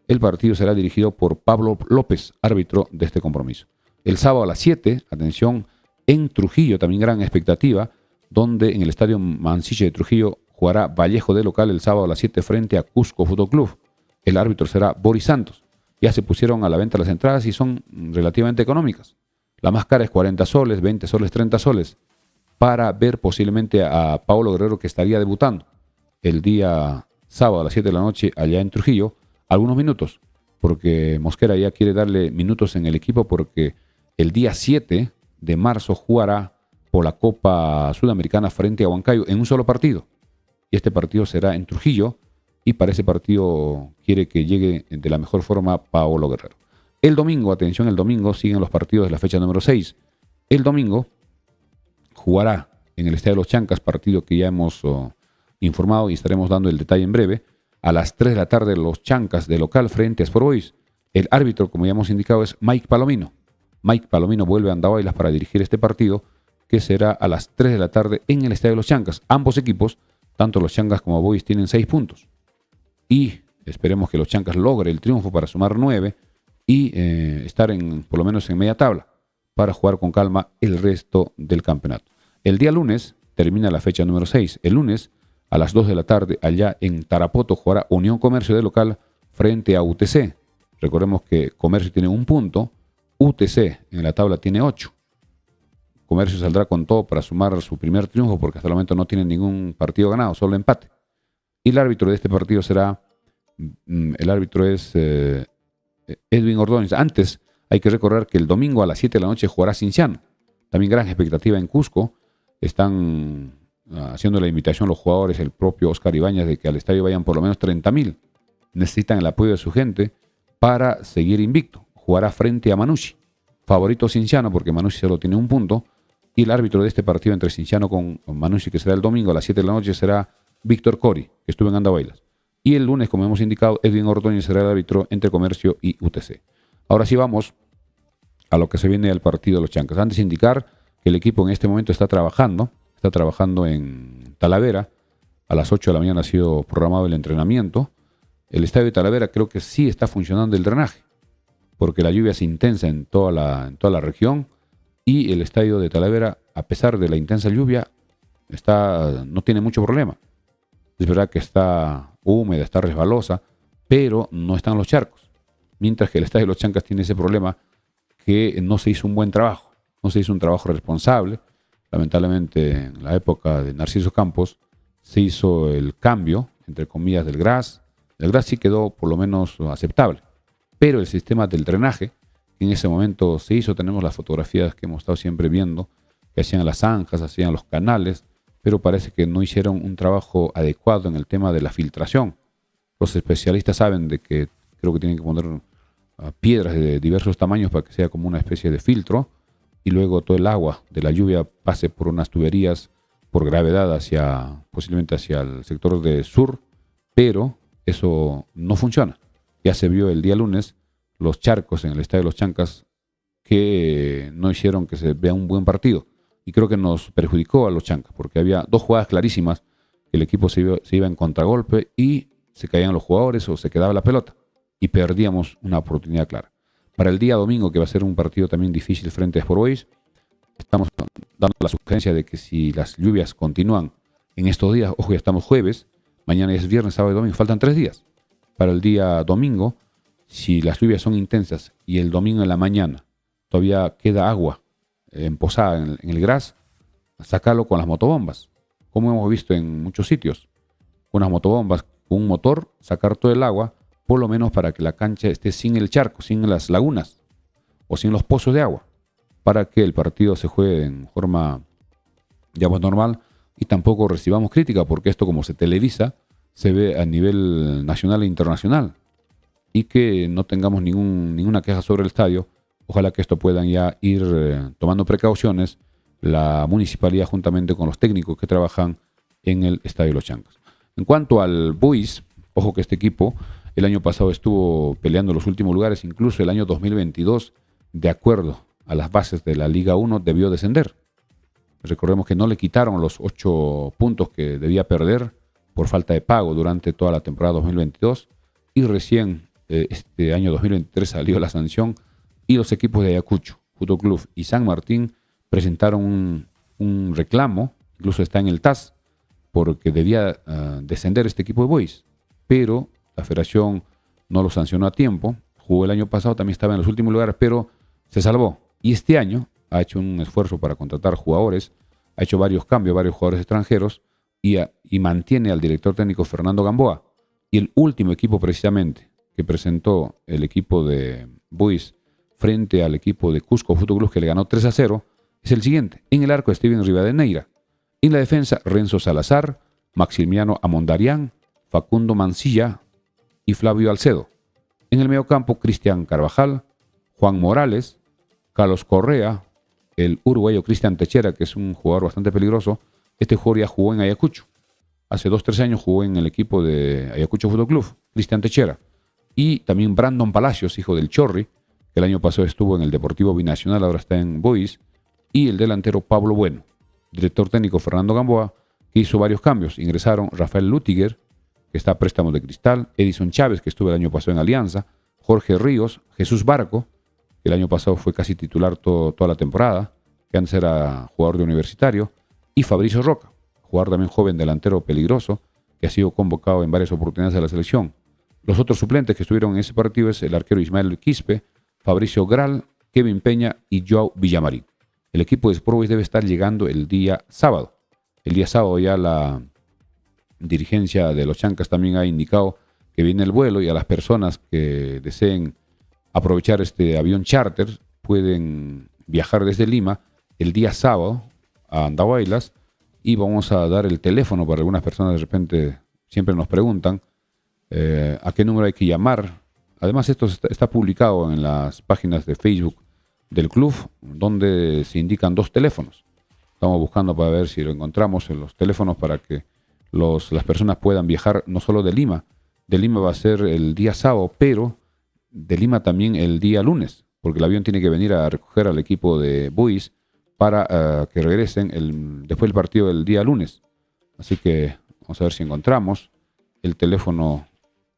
[SPEAKER 1] El partido será dirigido por Pablo López, árbitro de este compromiso. El sábado a las 7, atención, en Trujillo, también gran expectativa, donde en el estadio Mansilla de Trujillo jugará Vallejo de local el sábado a las 7 frente a Cusco Fútbol Club. El árbitro será Boris Santos. Ya se pusieron a la venta las entradas y son relativamente económicas. La más cara es 40 soles, 20 soles, 30 soles, para ver posiblemente a Paulo Guerrero, que estaría debutando el día sábado a las 7 de la noche allá en Trujillo, algunos minutos, porque Mosquera ya quiere darle minutos en el equipo, porque el día 7 de marzo jugará por la Copa Sudamericana frente a Huancayo en un solo partido. Y este partido será en Trujillo, y para ese partido quiere que llegue de la mejor forma Paulo Guerrero. El domingo, atención, el domingo siguen los partidos de la fecha número 6. El domingo jugará en el Estadio de los Chancas, partido que ya hemos informado y estaremos dando el detalle en breve. A las 3 de la tarde, los Chancas de local frente a Sport Boys. El árbitro, como ya hemos indicado, es Mike Palomino. Mike Palomino vuelve a Andahuaylas para dirigir este partido que será a las 3 de la tarde en el Estadio de los Chancas. Ambos equipos, tanto los Chancas como Boys, tienen 6 puntos. Y esperemos que los Chancas logre el triunfo para sumar 9 y estar por lo menos en media tabla para jugar con calma el resto del campeonato. El día lunes termina la fecha número 6. El lunes a las 2 de la tarde allá en Tarapoto jugará Unión Comercio de local frente a UTC. Recordemos que Comercio tiene 1 punto, UTC en la tabla tiene 8. Comercio saldrá con todo para sumar su primer triunfo porque hasta el momento no tiene ningún partido ganado, solo empate. Y el árbitro de este partido será, el árbitro es Edwin Ordóñez. Antes hay que recordar que el domingo a las 7 de la noche jugará Cienciano. También gran expectativa en Cusco. Están haciendo la invitación los jugadores, el propio Oscar Ibáñez, de que al estadio vayan por lo menos 30.000. Necesitan el apoyo de su gente para seguir invicto. Jugará frente a Manucci. Favorito Cienciano porque Manucci solo tiene 1 punto. Y el árbitro de este partido entre Cienciano con Manucci, que será el domingo a las 7 de la noche, será Víctor Cori, que estuvo en Andahuaylas. Y el lunes, como hemos indicado, Edwin Ordóñez será el árbitro entre Comercio y UTC. Ahora sí vamos a lo que se viene al partido de los Chancas. Antes de indicar que el equipo en este momento está trabajando en Talavera. A las 8 de la mañana ha sido programado el entrenamiento. El estadio de Talavera creo que sí está funcionando el drenaje, porque la lluvia es intensa en toda la región. Y el estadio de Talavera, a pesar de la intensa lluvia, no tiene mucho problema. Es verdad que está húmeda, está resbalosa, pero no están los charcos. Mientras que el estadio de los Chancas tiene ese problema que no se hizo un buen trabajo. No se hizo un trabajo responsable. Lamentablemente, en la época de Narciso Campos, se hizo el cambio, entre comillas, del gras. El gras sí quedó por lo menos aceptable. Pero el sistema del drenaje, en ese momento se hizo, tenemos las fotografías que hemos estado siempre viendo, que hacían las zanjas, hacían los canales, pero parece que no hicieron un trabajo adecuado en el tema de la filtración. Los especialistas saben de que creo que tienen que poner piedras de diversos tamaños para que sea como una especie de filtro, y luego todo el agua de la lluvia pase por unas tuberías por gravedad posiblemente hacia el sector de sur, pero eso no funciona. Ya se vio el día lunes los charcos en el estadio de los Chancas que no hicieron que se vea un buen partido. Y creo que nos perjudicó a los Chancas, porque había 2 jugadas clarísimas que el equipo se iba en contragolpe y se caían los jugadores o se quedaba la pelota. Y perdíamos una oportunidad clara. Para el día domingo, que va a ser un partido también difícil frente a Sport Boys, estamos dando la sugerencia de que si las lluvias continúan en estos días, ojo, ya estamos jueves, mañana es viernes, sábado y domingo, faltan 3 días. Para el día domingo, si las lluvias son intensas y el domingo en la mañana todavía queda agua posada en el gras, sacarlo con las motobombas, como hemos visto en muchos sitios. Con unas motobombas, con un motor, sacar todo el agua, por lo menos para que la cancha esté sin el charco, sin las lagunas o sin los pozos de agua, para que el partido se juegue en forma ya más normal y tampoco recibamos crítica, porque esto, como se televisa, se ve a nivel nacional e internacional, y que no tengamos ninguna queja sobre el estadio. Ojalá que esto puedan ya ir tomando precauciones la municipalidad juntamente con los técnicos que trabajan en el Estadio de los Chancas. En cuanto al Boys, ojo que este equipo el año pasado estuvo peleando los últimos lugares, incluso el año 2022, de acuerdo a las bases de la Liga 1, debió descender. Recordemos que no le quitaron los 8 puntos que debía perder por falta de pago durante toda la temporada 2022, y recién este año 2023 salió la sanción, y los equipos de Ayacucho, Fútbol Club y San Martín presentaron un reclamo, incluso está en el TAS, porque debía descender este equipo de Boys, pero la federación no lo sancionó a tiempo. Jugó el año pasado, también estaba en los últimos lugares, pero se salvó. Y este año ha hecho un esfuerzo para contratar jugadores, ha hecho varios cambios, varios jugadores extranjeros, y mantiene al director técnico Fernando Gamboa. Y el último equipo precisamente que presentó el equipo de Boys frente al equipo de Cusco Fútbol Club, que le ganó 3-0, es el siguiente. En el arco, Steven Rivadeneira. En la defensa, Renzo Salazar, Maximiliano Amondarián, Facundo Mancilla y Flavio Alcedo. En el mediocampo, Cristian Carvajal, Juan Morales, Carlos Correa, el uruguayo Cristian Techera, que es un jugador bastante peligroso. Este jugador ya jugó en Ayacucho. Hace 2-3 años jugó en el equipo de Ayacucho Fútbol Club, Cristian Techera. Y también Brandon Palacios, hijo del Chorri, que el año pasado estuvo en el Deportivo Binacional, ahora está en Boys. y el delantero Pablo Bueno. Director técnico Fernando Gamboa, que hizo varios cambios. Ingresaron Rafael Lutiger, que está a préstamo de Cristal, Edison Chávez, que estuvo el año pasado en Alianza, Jorge Ríos, Jesús Barco, que el año pasado fue casi titular toda la temporada, que antes era jugador de Universitario, y Fabricio Roca, jugador también joven, delantero peligroso, que ha sido convocado en varias oportunidades a la selección. Los otros suplentes que estuvieron en ese partido es el arquero Ismael Quispe, Fabricio Gral, Kevin Peña y Joao Villamarín. El equipo de Sport Boys debe estar llegando el día sábado. El día sábado ya la dirigencia de los Chancas también ha indicado que viene el vuelo, y a las personas que deseen aprovechar este avión charter pueden viajar desde Lima el día sábado a Andahuaylas, y vamos a dar el teléfono para algunas personas de repente siempre nos preguntan a qué número hay que llamar. Además, esto está publicado en las páginas de Facebook del club, donde se indican 2 teléfonos. Estamos buscando para ver si lo encontramos en los teléfonos para que las personas puedan viajar no solo de Lima. De Lima va a ser el día sábado, pero de Lima también el día lunes, porque el avión tiene que venir a recoger al equipo de Boys para que regresen después del partido del día lunes. Así que vamos a ver si encontramos el teléfono.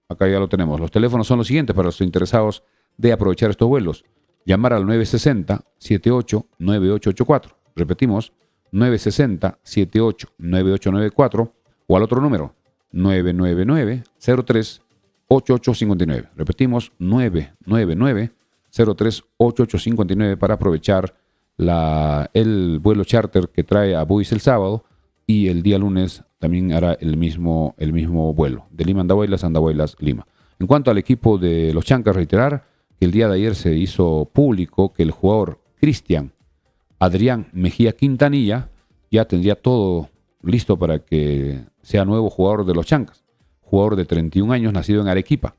[SPEAKER 1] Acá ya lo tenemos. Los teléfonos son los siguientes para los interesados de aprovechar estos vuelos. Llamar al 960-78-9884. Repetimos, 960-78-9894 o al otro número, 999-03-8859. Repetimos, 999-03-8859 para aprovechar el vuelo charter que trae a Boys el sábado, y el día lunes también hará el mismo vuelo, de Lima a Andahuaylas, Andahuaylas Lima. En cuanto al equipo de los Chancas, reiterar que el día de ayer se hizo público que el jugador Cristian Adrián Mejía Quintanilla ya tendría todo listo para que sea nuevo jugador de los Chancas. Jugador de 31 años, nacido en Arequipa.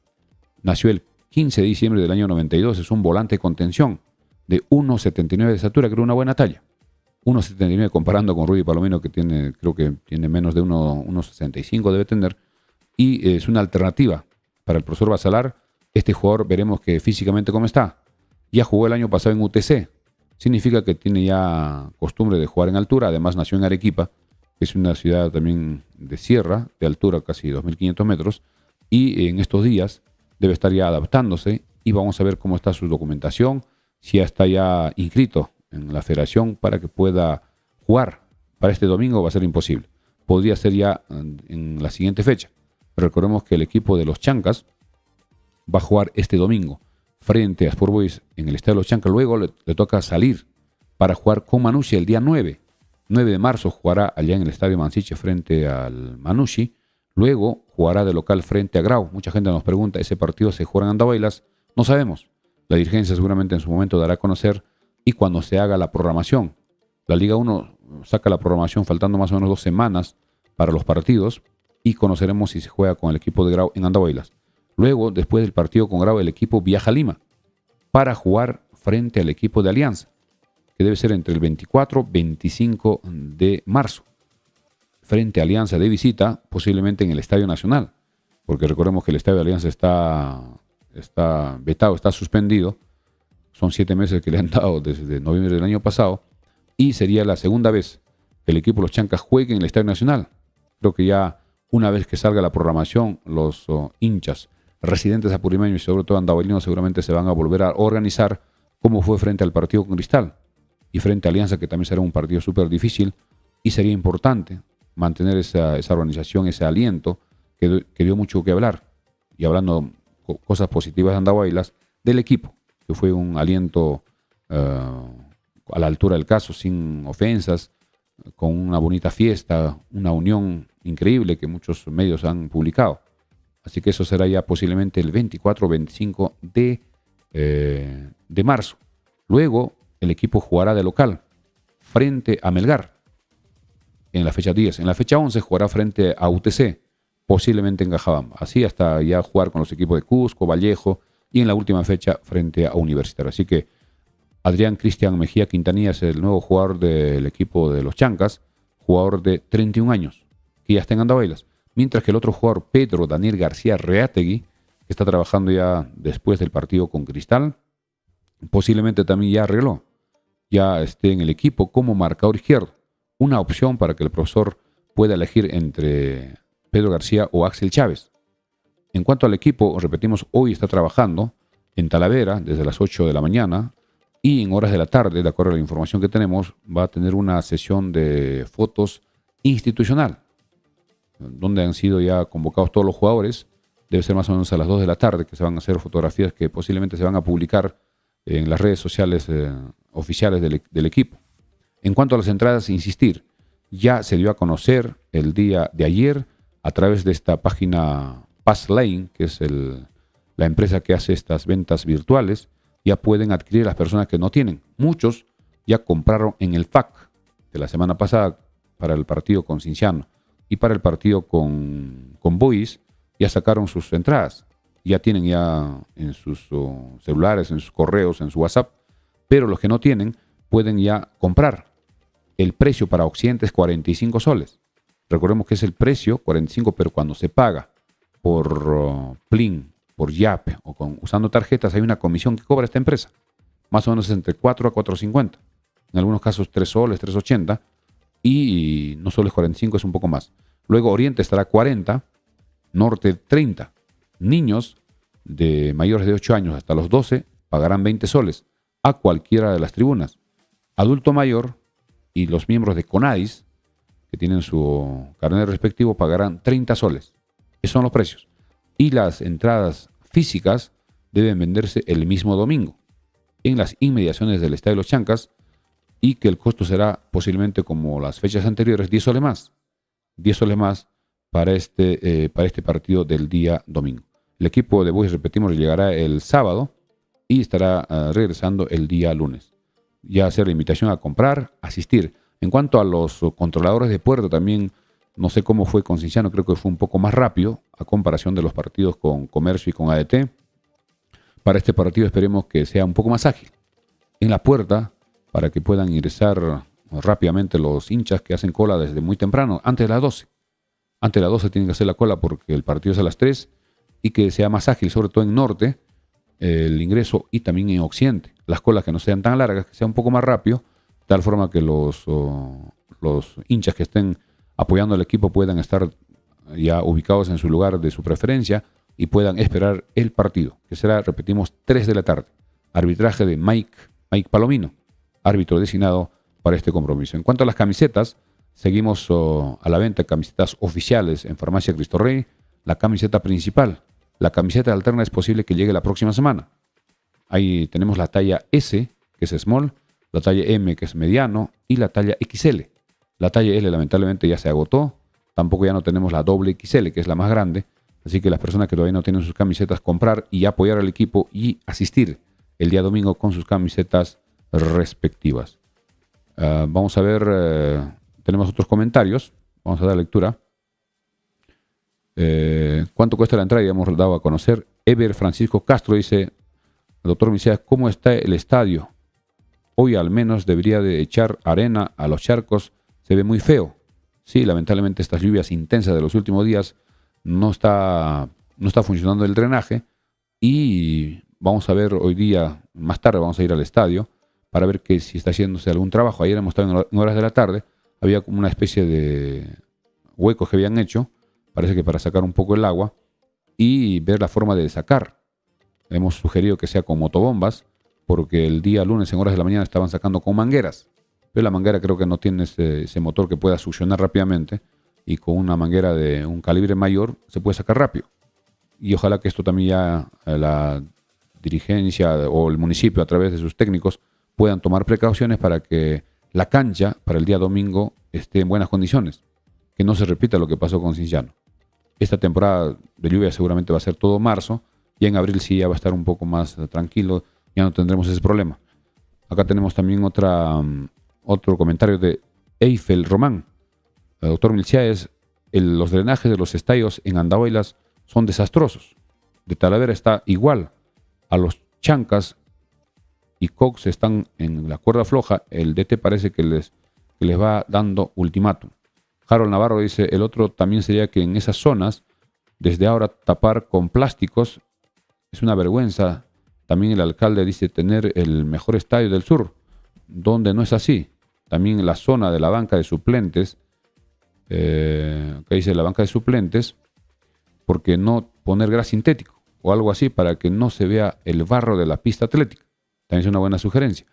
[SPEAKER 1] Nació el 15 de diciembre del año 92, es un volante de contención de 1,79 de estatura, creo una buena talla. 1,79 comparando con Rudy Palomino, que creo que tiene menos de 1,65 debe tener, y es una alternativa para el profesor Basalar. Este jugador veremos que físicamente cómo está. Ya jugó el año pasado en UTC, significa que tiene ya costumbre de jugar en altura. Además nació en Arequipa, que es una ciudad también de sierra, de altura casi 2.500 metros, y en estos días debe estar ya adaptándose, y vamos a ver cómo está su documentación, si ya está ya inscrito en la federación para que pueda jugar. Para este domingo va a ser imposible. Podría ser ya en la siguiente fecha. Recordemos que el equipo de los Chancas va a jugar este domingo frente a Sport Boys en el estadio de los Chancas. Luego le toca salir para jugar con Manucci el día 9 de marzo. Jugará allá en el estadio Mansiche frente al Manucci. Luego jugará de local frente a Grau. Mucha gente nos pregunta, ¿ese partido se juega en Andahuaylas? No sabemos. La dirigencia seguramente en su momento dará a conocer, y cuando se haga la programación. La Liga 1 saca la programación faltando más o menos 2 semanas para los partidos, y conoceremos si se juega con el equipo de Grau en Andahuaylas. Luego, después del partido con Grau, el equipo viaja a Lima para jugar frente al equipo de Alianza, que debe ser entre el 24 y 25 de marzo. Frente a Alianza de visita, posiblemente en el Estadio Nacional, porque recordemos que el Estadio de Alianza está vetado, está suspendido. Son 7 meses que le han dado desde noviembre del año pasado, y sería la segunda vez que el equipo de los Chancas juegue en el Estadio Nacional. Creo que ya una vez que salga la programación, los hinchas residentes apurimeños y sobre todo andahuaylinos seguramente se van a volver a organizar como fue frente al partido con Cristal y frente a Alianza, que también será un partido súper difícil, y sería importante mantener esa organización, ese aliento que dio mucho que hablar. Y hablando cosas positivas de Andahuaylas, del equipo, que fue un aliento a la altura del caso, sin ofensas, con una bonita fiesta, una unión increíble que muchos medios han publicado. Así que eso será ya posiblemente el 24 o 25 de marzo. Luego el equipo jugará de local frente a Melgar en la fecha 10. En la fecha 11 jugará frente a UTC, posiblemente en Cajabamba. Así hasta ya jugar con los equipos de Cusco, Vallejo, y en la última fecha frente a Universitario. Así que Adrián Cristian Mejía Quintanilla es el nuevo jugador del equipo de los Chancas, jugador de 31 años, que ya está en Andahuaylas. Mientras que el otro jugador, Pedro Daniel García Reategui, que está trabajando ya después del partido con Cristal, posiblemente también ya arregló. ya esté en el equipo como marcador izquierdo. Una opción para que el profesor pueda elegir entre Pedro García o Axel Chávez. En cuanto al equipo, repetimos, hoy está trabajando en Talavera desde las 8 de la mañana y en horas de la tarde, de acuerdo a la información que tenemos, va a tener una sesión de fotos institucional, donde han sido ya convocados todos los jugadores. Debe ser más o menos a las 2 de la tarde que se van a hacer fotografías que posiblemente se van a publicar en las redes sociales oficiales del equipo. En cuanto a las entradas, insistir, ya se dio a conocer el día de ayer a través de esta página Passlane, que es la empresa que hace estas ventas virtuales. Ya pueden adquirir las personas que no tienen. Muchos ya compraron en el FAC de la semana pasada para el partido con Cienciano y para el partido con Boys, ya sacaron sus entradas. Ya tienen ya en sus celulares, en sus correos, en su WhatsApp, pero los que no tienen pueden ya comprar. El precio para Occidente es 45 soles. Recordemos que es el precio 45, pero cuando se paga por Plin, por Yap o usando tarjetas, hay una comisión que cobra esta empresa. Más o menos entre 4 a 4.50. En algunos casos 3 soles, 3.80. Y no solo es 45, es un poco más. Luego Oriente estará 40, Norte 30. Niños de mayores de 8 años hasta los 12 pagarán 20 soles a cualquiera de las tribunas. Adulto mayor y los miembros de CONADIS, que tienen su carnet respectivo, pagarán 30 soles. Esos son los precios. Y las entradas físicas deben venderse el mismo domingo en las inmediaciones del Estadio Los Chancas, y que el costo será posiblemente como las fechas anteriores, 10 soles más. 10 soles más para este partido del día domingo. El equipo de Boys, repetimos, llegará el sábado y estará regresando el día lunes. Ya hacer la invitación a comprar, asistir. En cuanto a los controladores de puerto, también no sé cómo fue con Cienciano, creo que fue un poco más rápido a comparación de los partidos con Comercio y con ADT. Para este partido esperemos que sea un poco más ágil en la puerta para que puedan ingresar rápidamente los hinchas que hacen cola desde muy temprano, antes de las 12. Antes de las 12 tienen que hacer la cola porque el partido es a las 3 y que sea más ágil, sobre todo en norte, el ingreso, y también en occidente. Las colas que no sean tan largas, que sea un poco más rápido, de tal forma que los hinchas que estén apoyando al equipo puedan estar ya ubicados en su lugar de su preferencia y puedan esperar el partido, que será, repetimos, 3 de la tarde. Arbitraje de Mike Palomino, árbitro designado para este compromiso. En cuanto a las camisetas, seguimos a la venta camisetas oficiales en Farmacia Cristo Rey. La camiseta principal, la camiseta alterna, es posible que llegue la próxima semana. Ahí tenemos la talla S, que es small, la talla M, que es mediano, y la talla XL. La talla L lamentablemente ya se agotó, tampoco ya no tenemos la doble XL, que es la más grande, así que las personas que todavía no tienen sus camisetas, comprar y apoyar al equipo y asistir el día domingo con sus camisetas respectivas. Vamos a ver, tenemos otros comentarios, vamos a dar lectura. ¿Cuánto cuesta la entrada? Ya hemos dado a conocer. Ever Francisco Castro dice: doctor Miseas, ¿cómo está el estadio? Hoy al menos debería de echar arena a los charcos, se ve muy feo. Sí, lamentablemente estas lluvias intensas de los últimos días no está funcionando el drenaje, y vamos a ver hoy día, más tarde vamos a ir al estadio para ver que si está haciéndose algún trabajo. Ayer hemos estado en horas de la tarde, había como una especie de huecos que habían hecho, parece que para sacar un poco el agua, y ver la forma de sacar. Hemos sugerido que sea con motobombas, porque el día lunes en horas de la mañana estaban sacando con mangueras, pero la manguera creo que no tiene ese motor que pueda succionar rápidamente, y con una manguera de un calibre mayor se puede sacar rápido. Y ojalá que esto también ya la dirigencia o el municipio a través de sus técnicos puedan tomar precauciones para que la cancha para el día domingo esté en buenas condiciones, que no se repita lo que pasó con Cienciano. Esta temporada de lluvia seguramente va a ser todo marzo, y en abril sí ya va a estar un poco más tranquilo, ya no tendremos ese problema. Acá tenemos también otro comentario de Eiffel Román. El doctor Milciades: los drenajes de los estadios en Andahuaylas son desastrosos. De Talavera está igual. A los Chancas y Cox están en la cuerda floja. El DT parece que les va dando ultimátum. Harold Navarro dice: el otro también sería que en esas zonas, desde ahora tapar con plásticos es una vergüenza. También el alcalde dice tener el mejor estadio del sur. donde no es así. También la zona de la banca de suplentes, que dice la banca de suplentes, porque no poner gras sintético o algo así para que no se vea el barro de la pista atlética. También es una buena sugerencia.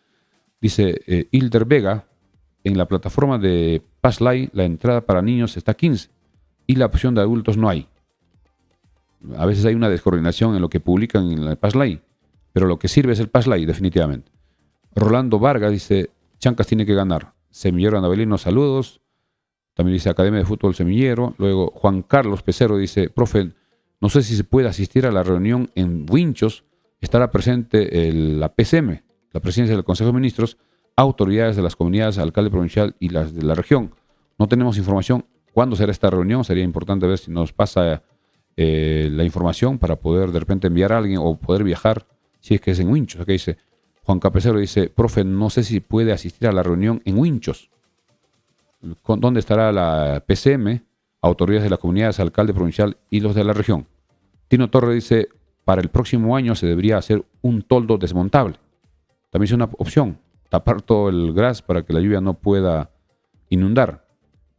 [SPEAKER 1] Dice Hilder Vega, en la plataforma de Passlay la entrada para niños está a 15 y la opción de adultos no hay. A veces hay una descoordinación en lo que publican en el Passlay, pero lo que sirve es el Passlay, definitivamente. Rolando Vargas dice, Chancas tiene que ganar. Semillero Anabelino, saludos. También dice Academia de Fútbol Semillero. Luego Juan Carlos Pecero dice, profe, no sé si se puede asistir a la reunión en Huinchos. Estará presente la PCM, la presidencia del Consejo de Ministros, autoridades de las comunidades, alcalde provincial y las de la región. No tenemos información. ¿Cuándo será esta reunión? Sería importante ver si nos pasa la información para poder de repente enviar a alguien o poder viajar, si es que es en Huinchos. Aquí dice Juan Capecero, dice, profe, no sé si puede asistir a la reunión en Huinchos. ¿Dónde estará la PCM, autoridades de las comunidades, alcalde provincial y los de la región? Tino Torre dice, para el próximo año se debería hacer un toldo desmontable. También es una opción, tapar todo el gras para que la lluvia no pueda inundar.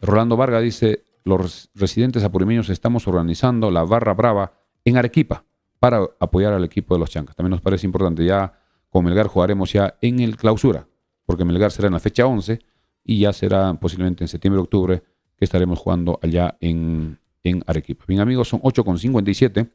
[SPEAKER 1] Rolando Vargas dice, los residentes apurimeños estamos organizando la barra brava en Arequipa para apoyar al equipo de los Chancas. También nos parece importante, ya con Melgar jugaremos ya en el clausura, porque Melgar será en la fecha 11 y ya será posiblemente en septiembre-octubre que estaremos jugando allá en Arequipa. Bien amigos, son 8:57.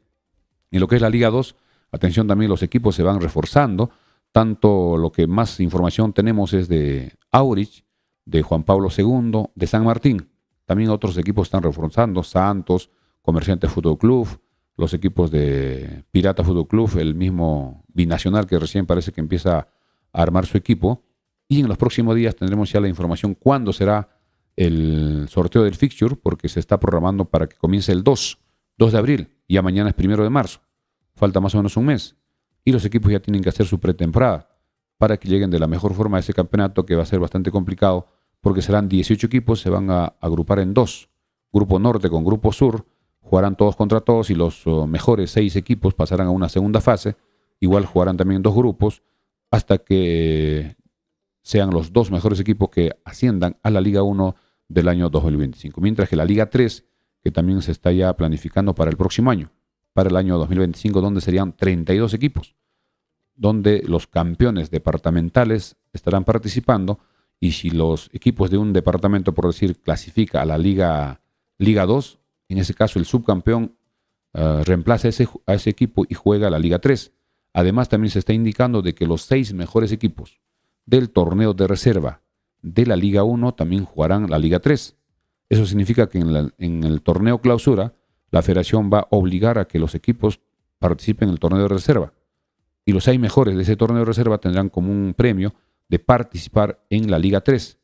[SPEAKER 1] En lo que es la Liga 2, atención, también los equipos se van reforzando. Tanto lo que más información tenemos es de Aurich, de Juan Pablo II, de San Martín. También otros equipos están reforzando, Santos, Comerciantes Fútbol Club, los equipos de Pirata Fútbol Club, el mismo Binacional que recién parece que empieza a armar su equipo. Y en los próximos días tendremos ya la información cuándo será el sorteo del fixture, porque se está programando para que comience el 2 de abril, ya mañana es 1 de marzo. Falta más o menos un mes. Y los equipos ya tienen que hacer su pretemporada para que lleguen de la mejor forma a ese campeonato, que va a ser bastante complicado, porque serán 18 equipos, se van a agrupar en dos. Grupo Norte con Grupo Sur, jugarán todos contra todos y los mejores 6 equipos pasarán a una segunda fase. Igual jugarán también 2 grupos hasta que sean los 2 mejores equipos que asciendan a la Liga 1 del año 2025. Mientras que la Liga 3, que también se está ya planificando para el próximo año, para el año 2025, donde serían 32 equipos, donde los campeones departamentales estarán participando, y si los equipos de un departamento, por decir, clasifica a la Liga 2, en ese caso el subcampeón reemplaza a ese equipo y juega a la Liga 3. Además, también se está indicando de que los 6 mejores equipos del torneo de reserva de la Liga 1 también jugarán la Liga 3. Eso significa que en el torneo clausura, la federación va a obligar a que los equipos participen en el torneo de reserva. Y los 6 mejores de ese torneo de reserva tendrán como un premio de participar en la Liga 3,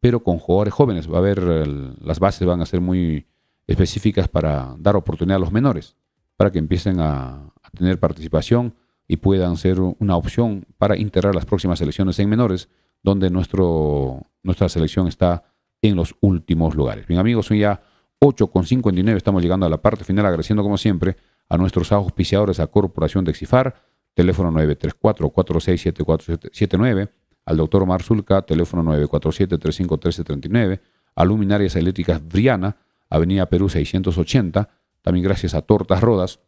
[SPEAKER 1] pero con jugadores jóvenes. Va a haber, las bases van a ser muy específicas para dar oportunidad a los menores, para que empiecen a tener participación y puedan ser una opción para integrar las próximas selecciones en menores, donde nuestra selección está en los últimos lugares. Bien amigos, son ya 8:59, estamos llegando a la parte final, agradeciendo como siempre a nuestros auspiciadores, a Corporación de Exifar, teléfono 934-467479, al doctor Omar Zulca, teléfono 947-351339, a Luminarias Eléctricas Briana, Avenida Perú 680, también gracias a Tortas Rodas,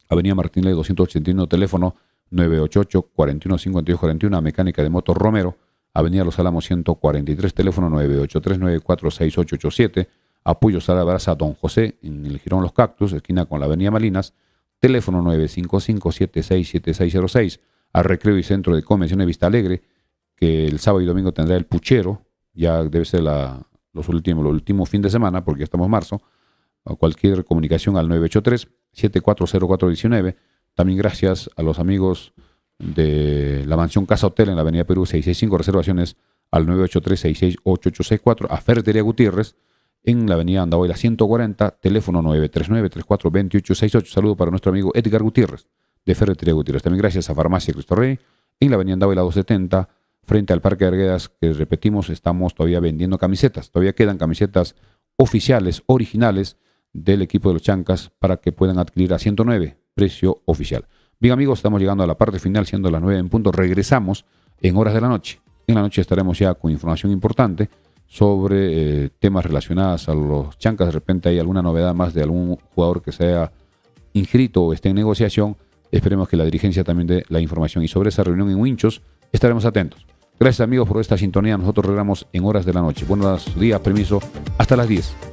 [SPEAKER 1] Avenida Martín Ley 281, teléfono 988-415241, a Mecánica de Motos Romero, Avenida Los Álamos 143, teléfono 983-946887, Apoyo Sala Brasa Don José, en el Jirón Los Cactus, esquina con la Avenida Malinas, teléfono 955-767606, a Recreo y Centro de Convenciones Vista Alegre, que el sábado y domingo tendrá el puchero, ya debe ser los últimos fin de semana, porque ya estamos en marzo. Cualquier comunicación al 983-740419. También gracias a los amigos de la Mansión Casa Hotel en la Avenida Perú 665, reservaciones al 983-668864, a Ferretería Gutiérrez en la Avenida Andahuayla 140, teléfono 939-342868. Saludo para nuestro amigo Edgar Gutiérrez de Ferretería Gutiérrez. También gracias a Farmacia Cristo Rey en la Avenida Andahuayla 270, frente al Parque de Arguedas, que repetimos, estamos todavía vendiendo camisetas. Todavía quedan camisetas oficiales, originales del equipo de los Chancas para que puedan adquirir a 109, precio oficial. Bien amigos, estamos llegando a la parte final, siendo las 9 en punto. Regresamos en horas de la noche, En la noche estaremos ya con información importante sobre temas relacionados a los Chancas. De repente hay alguna novedad más de algún jugador que se haya inscrito o esté en negociación. Esperemos que la dirigencia también dé la información. Y sobre esa reunión en Winchos estaremos atentos. Gracias amigos por esta sintonía. Nosotros regresamos en horas de la noche. Buenos días, permiso. Hasta las 10.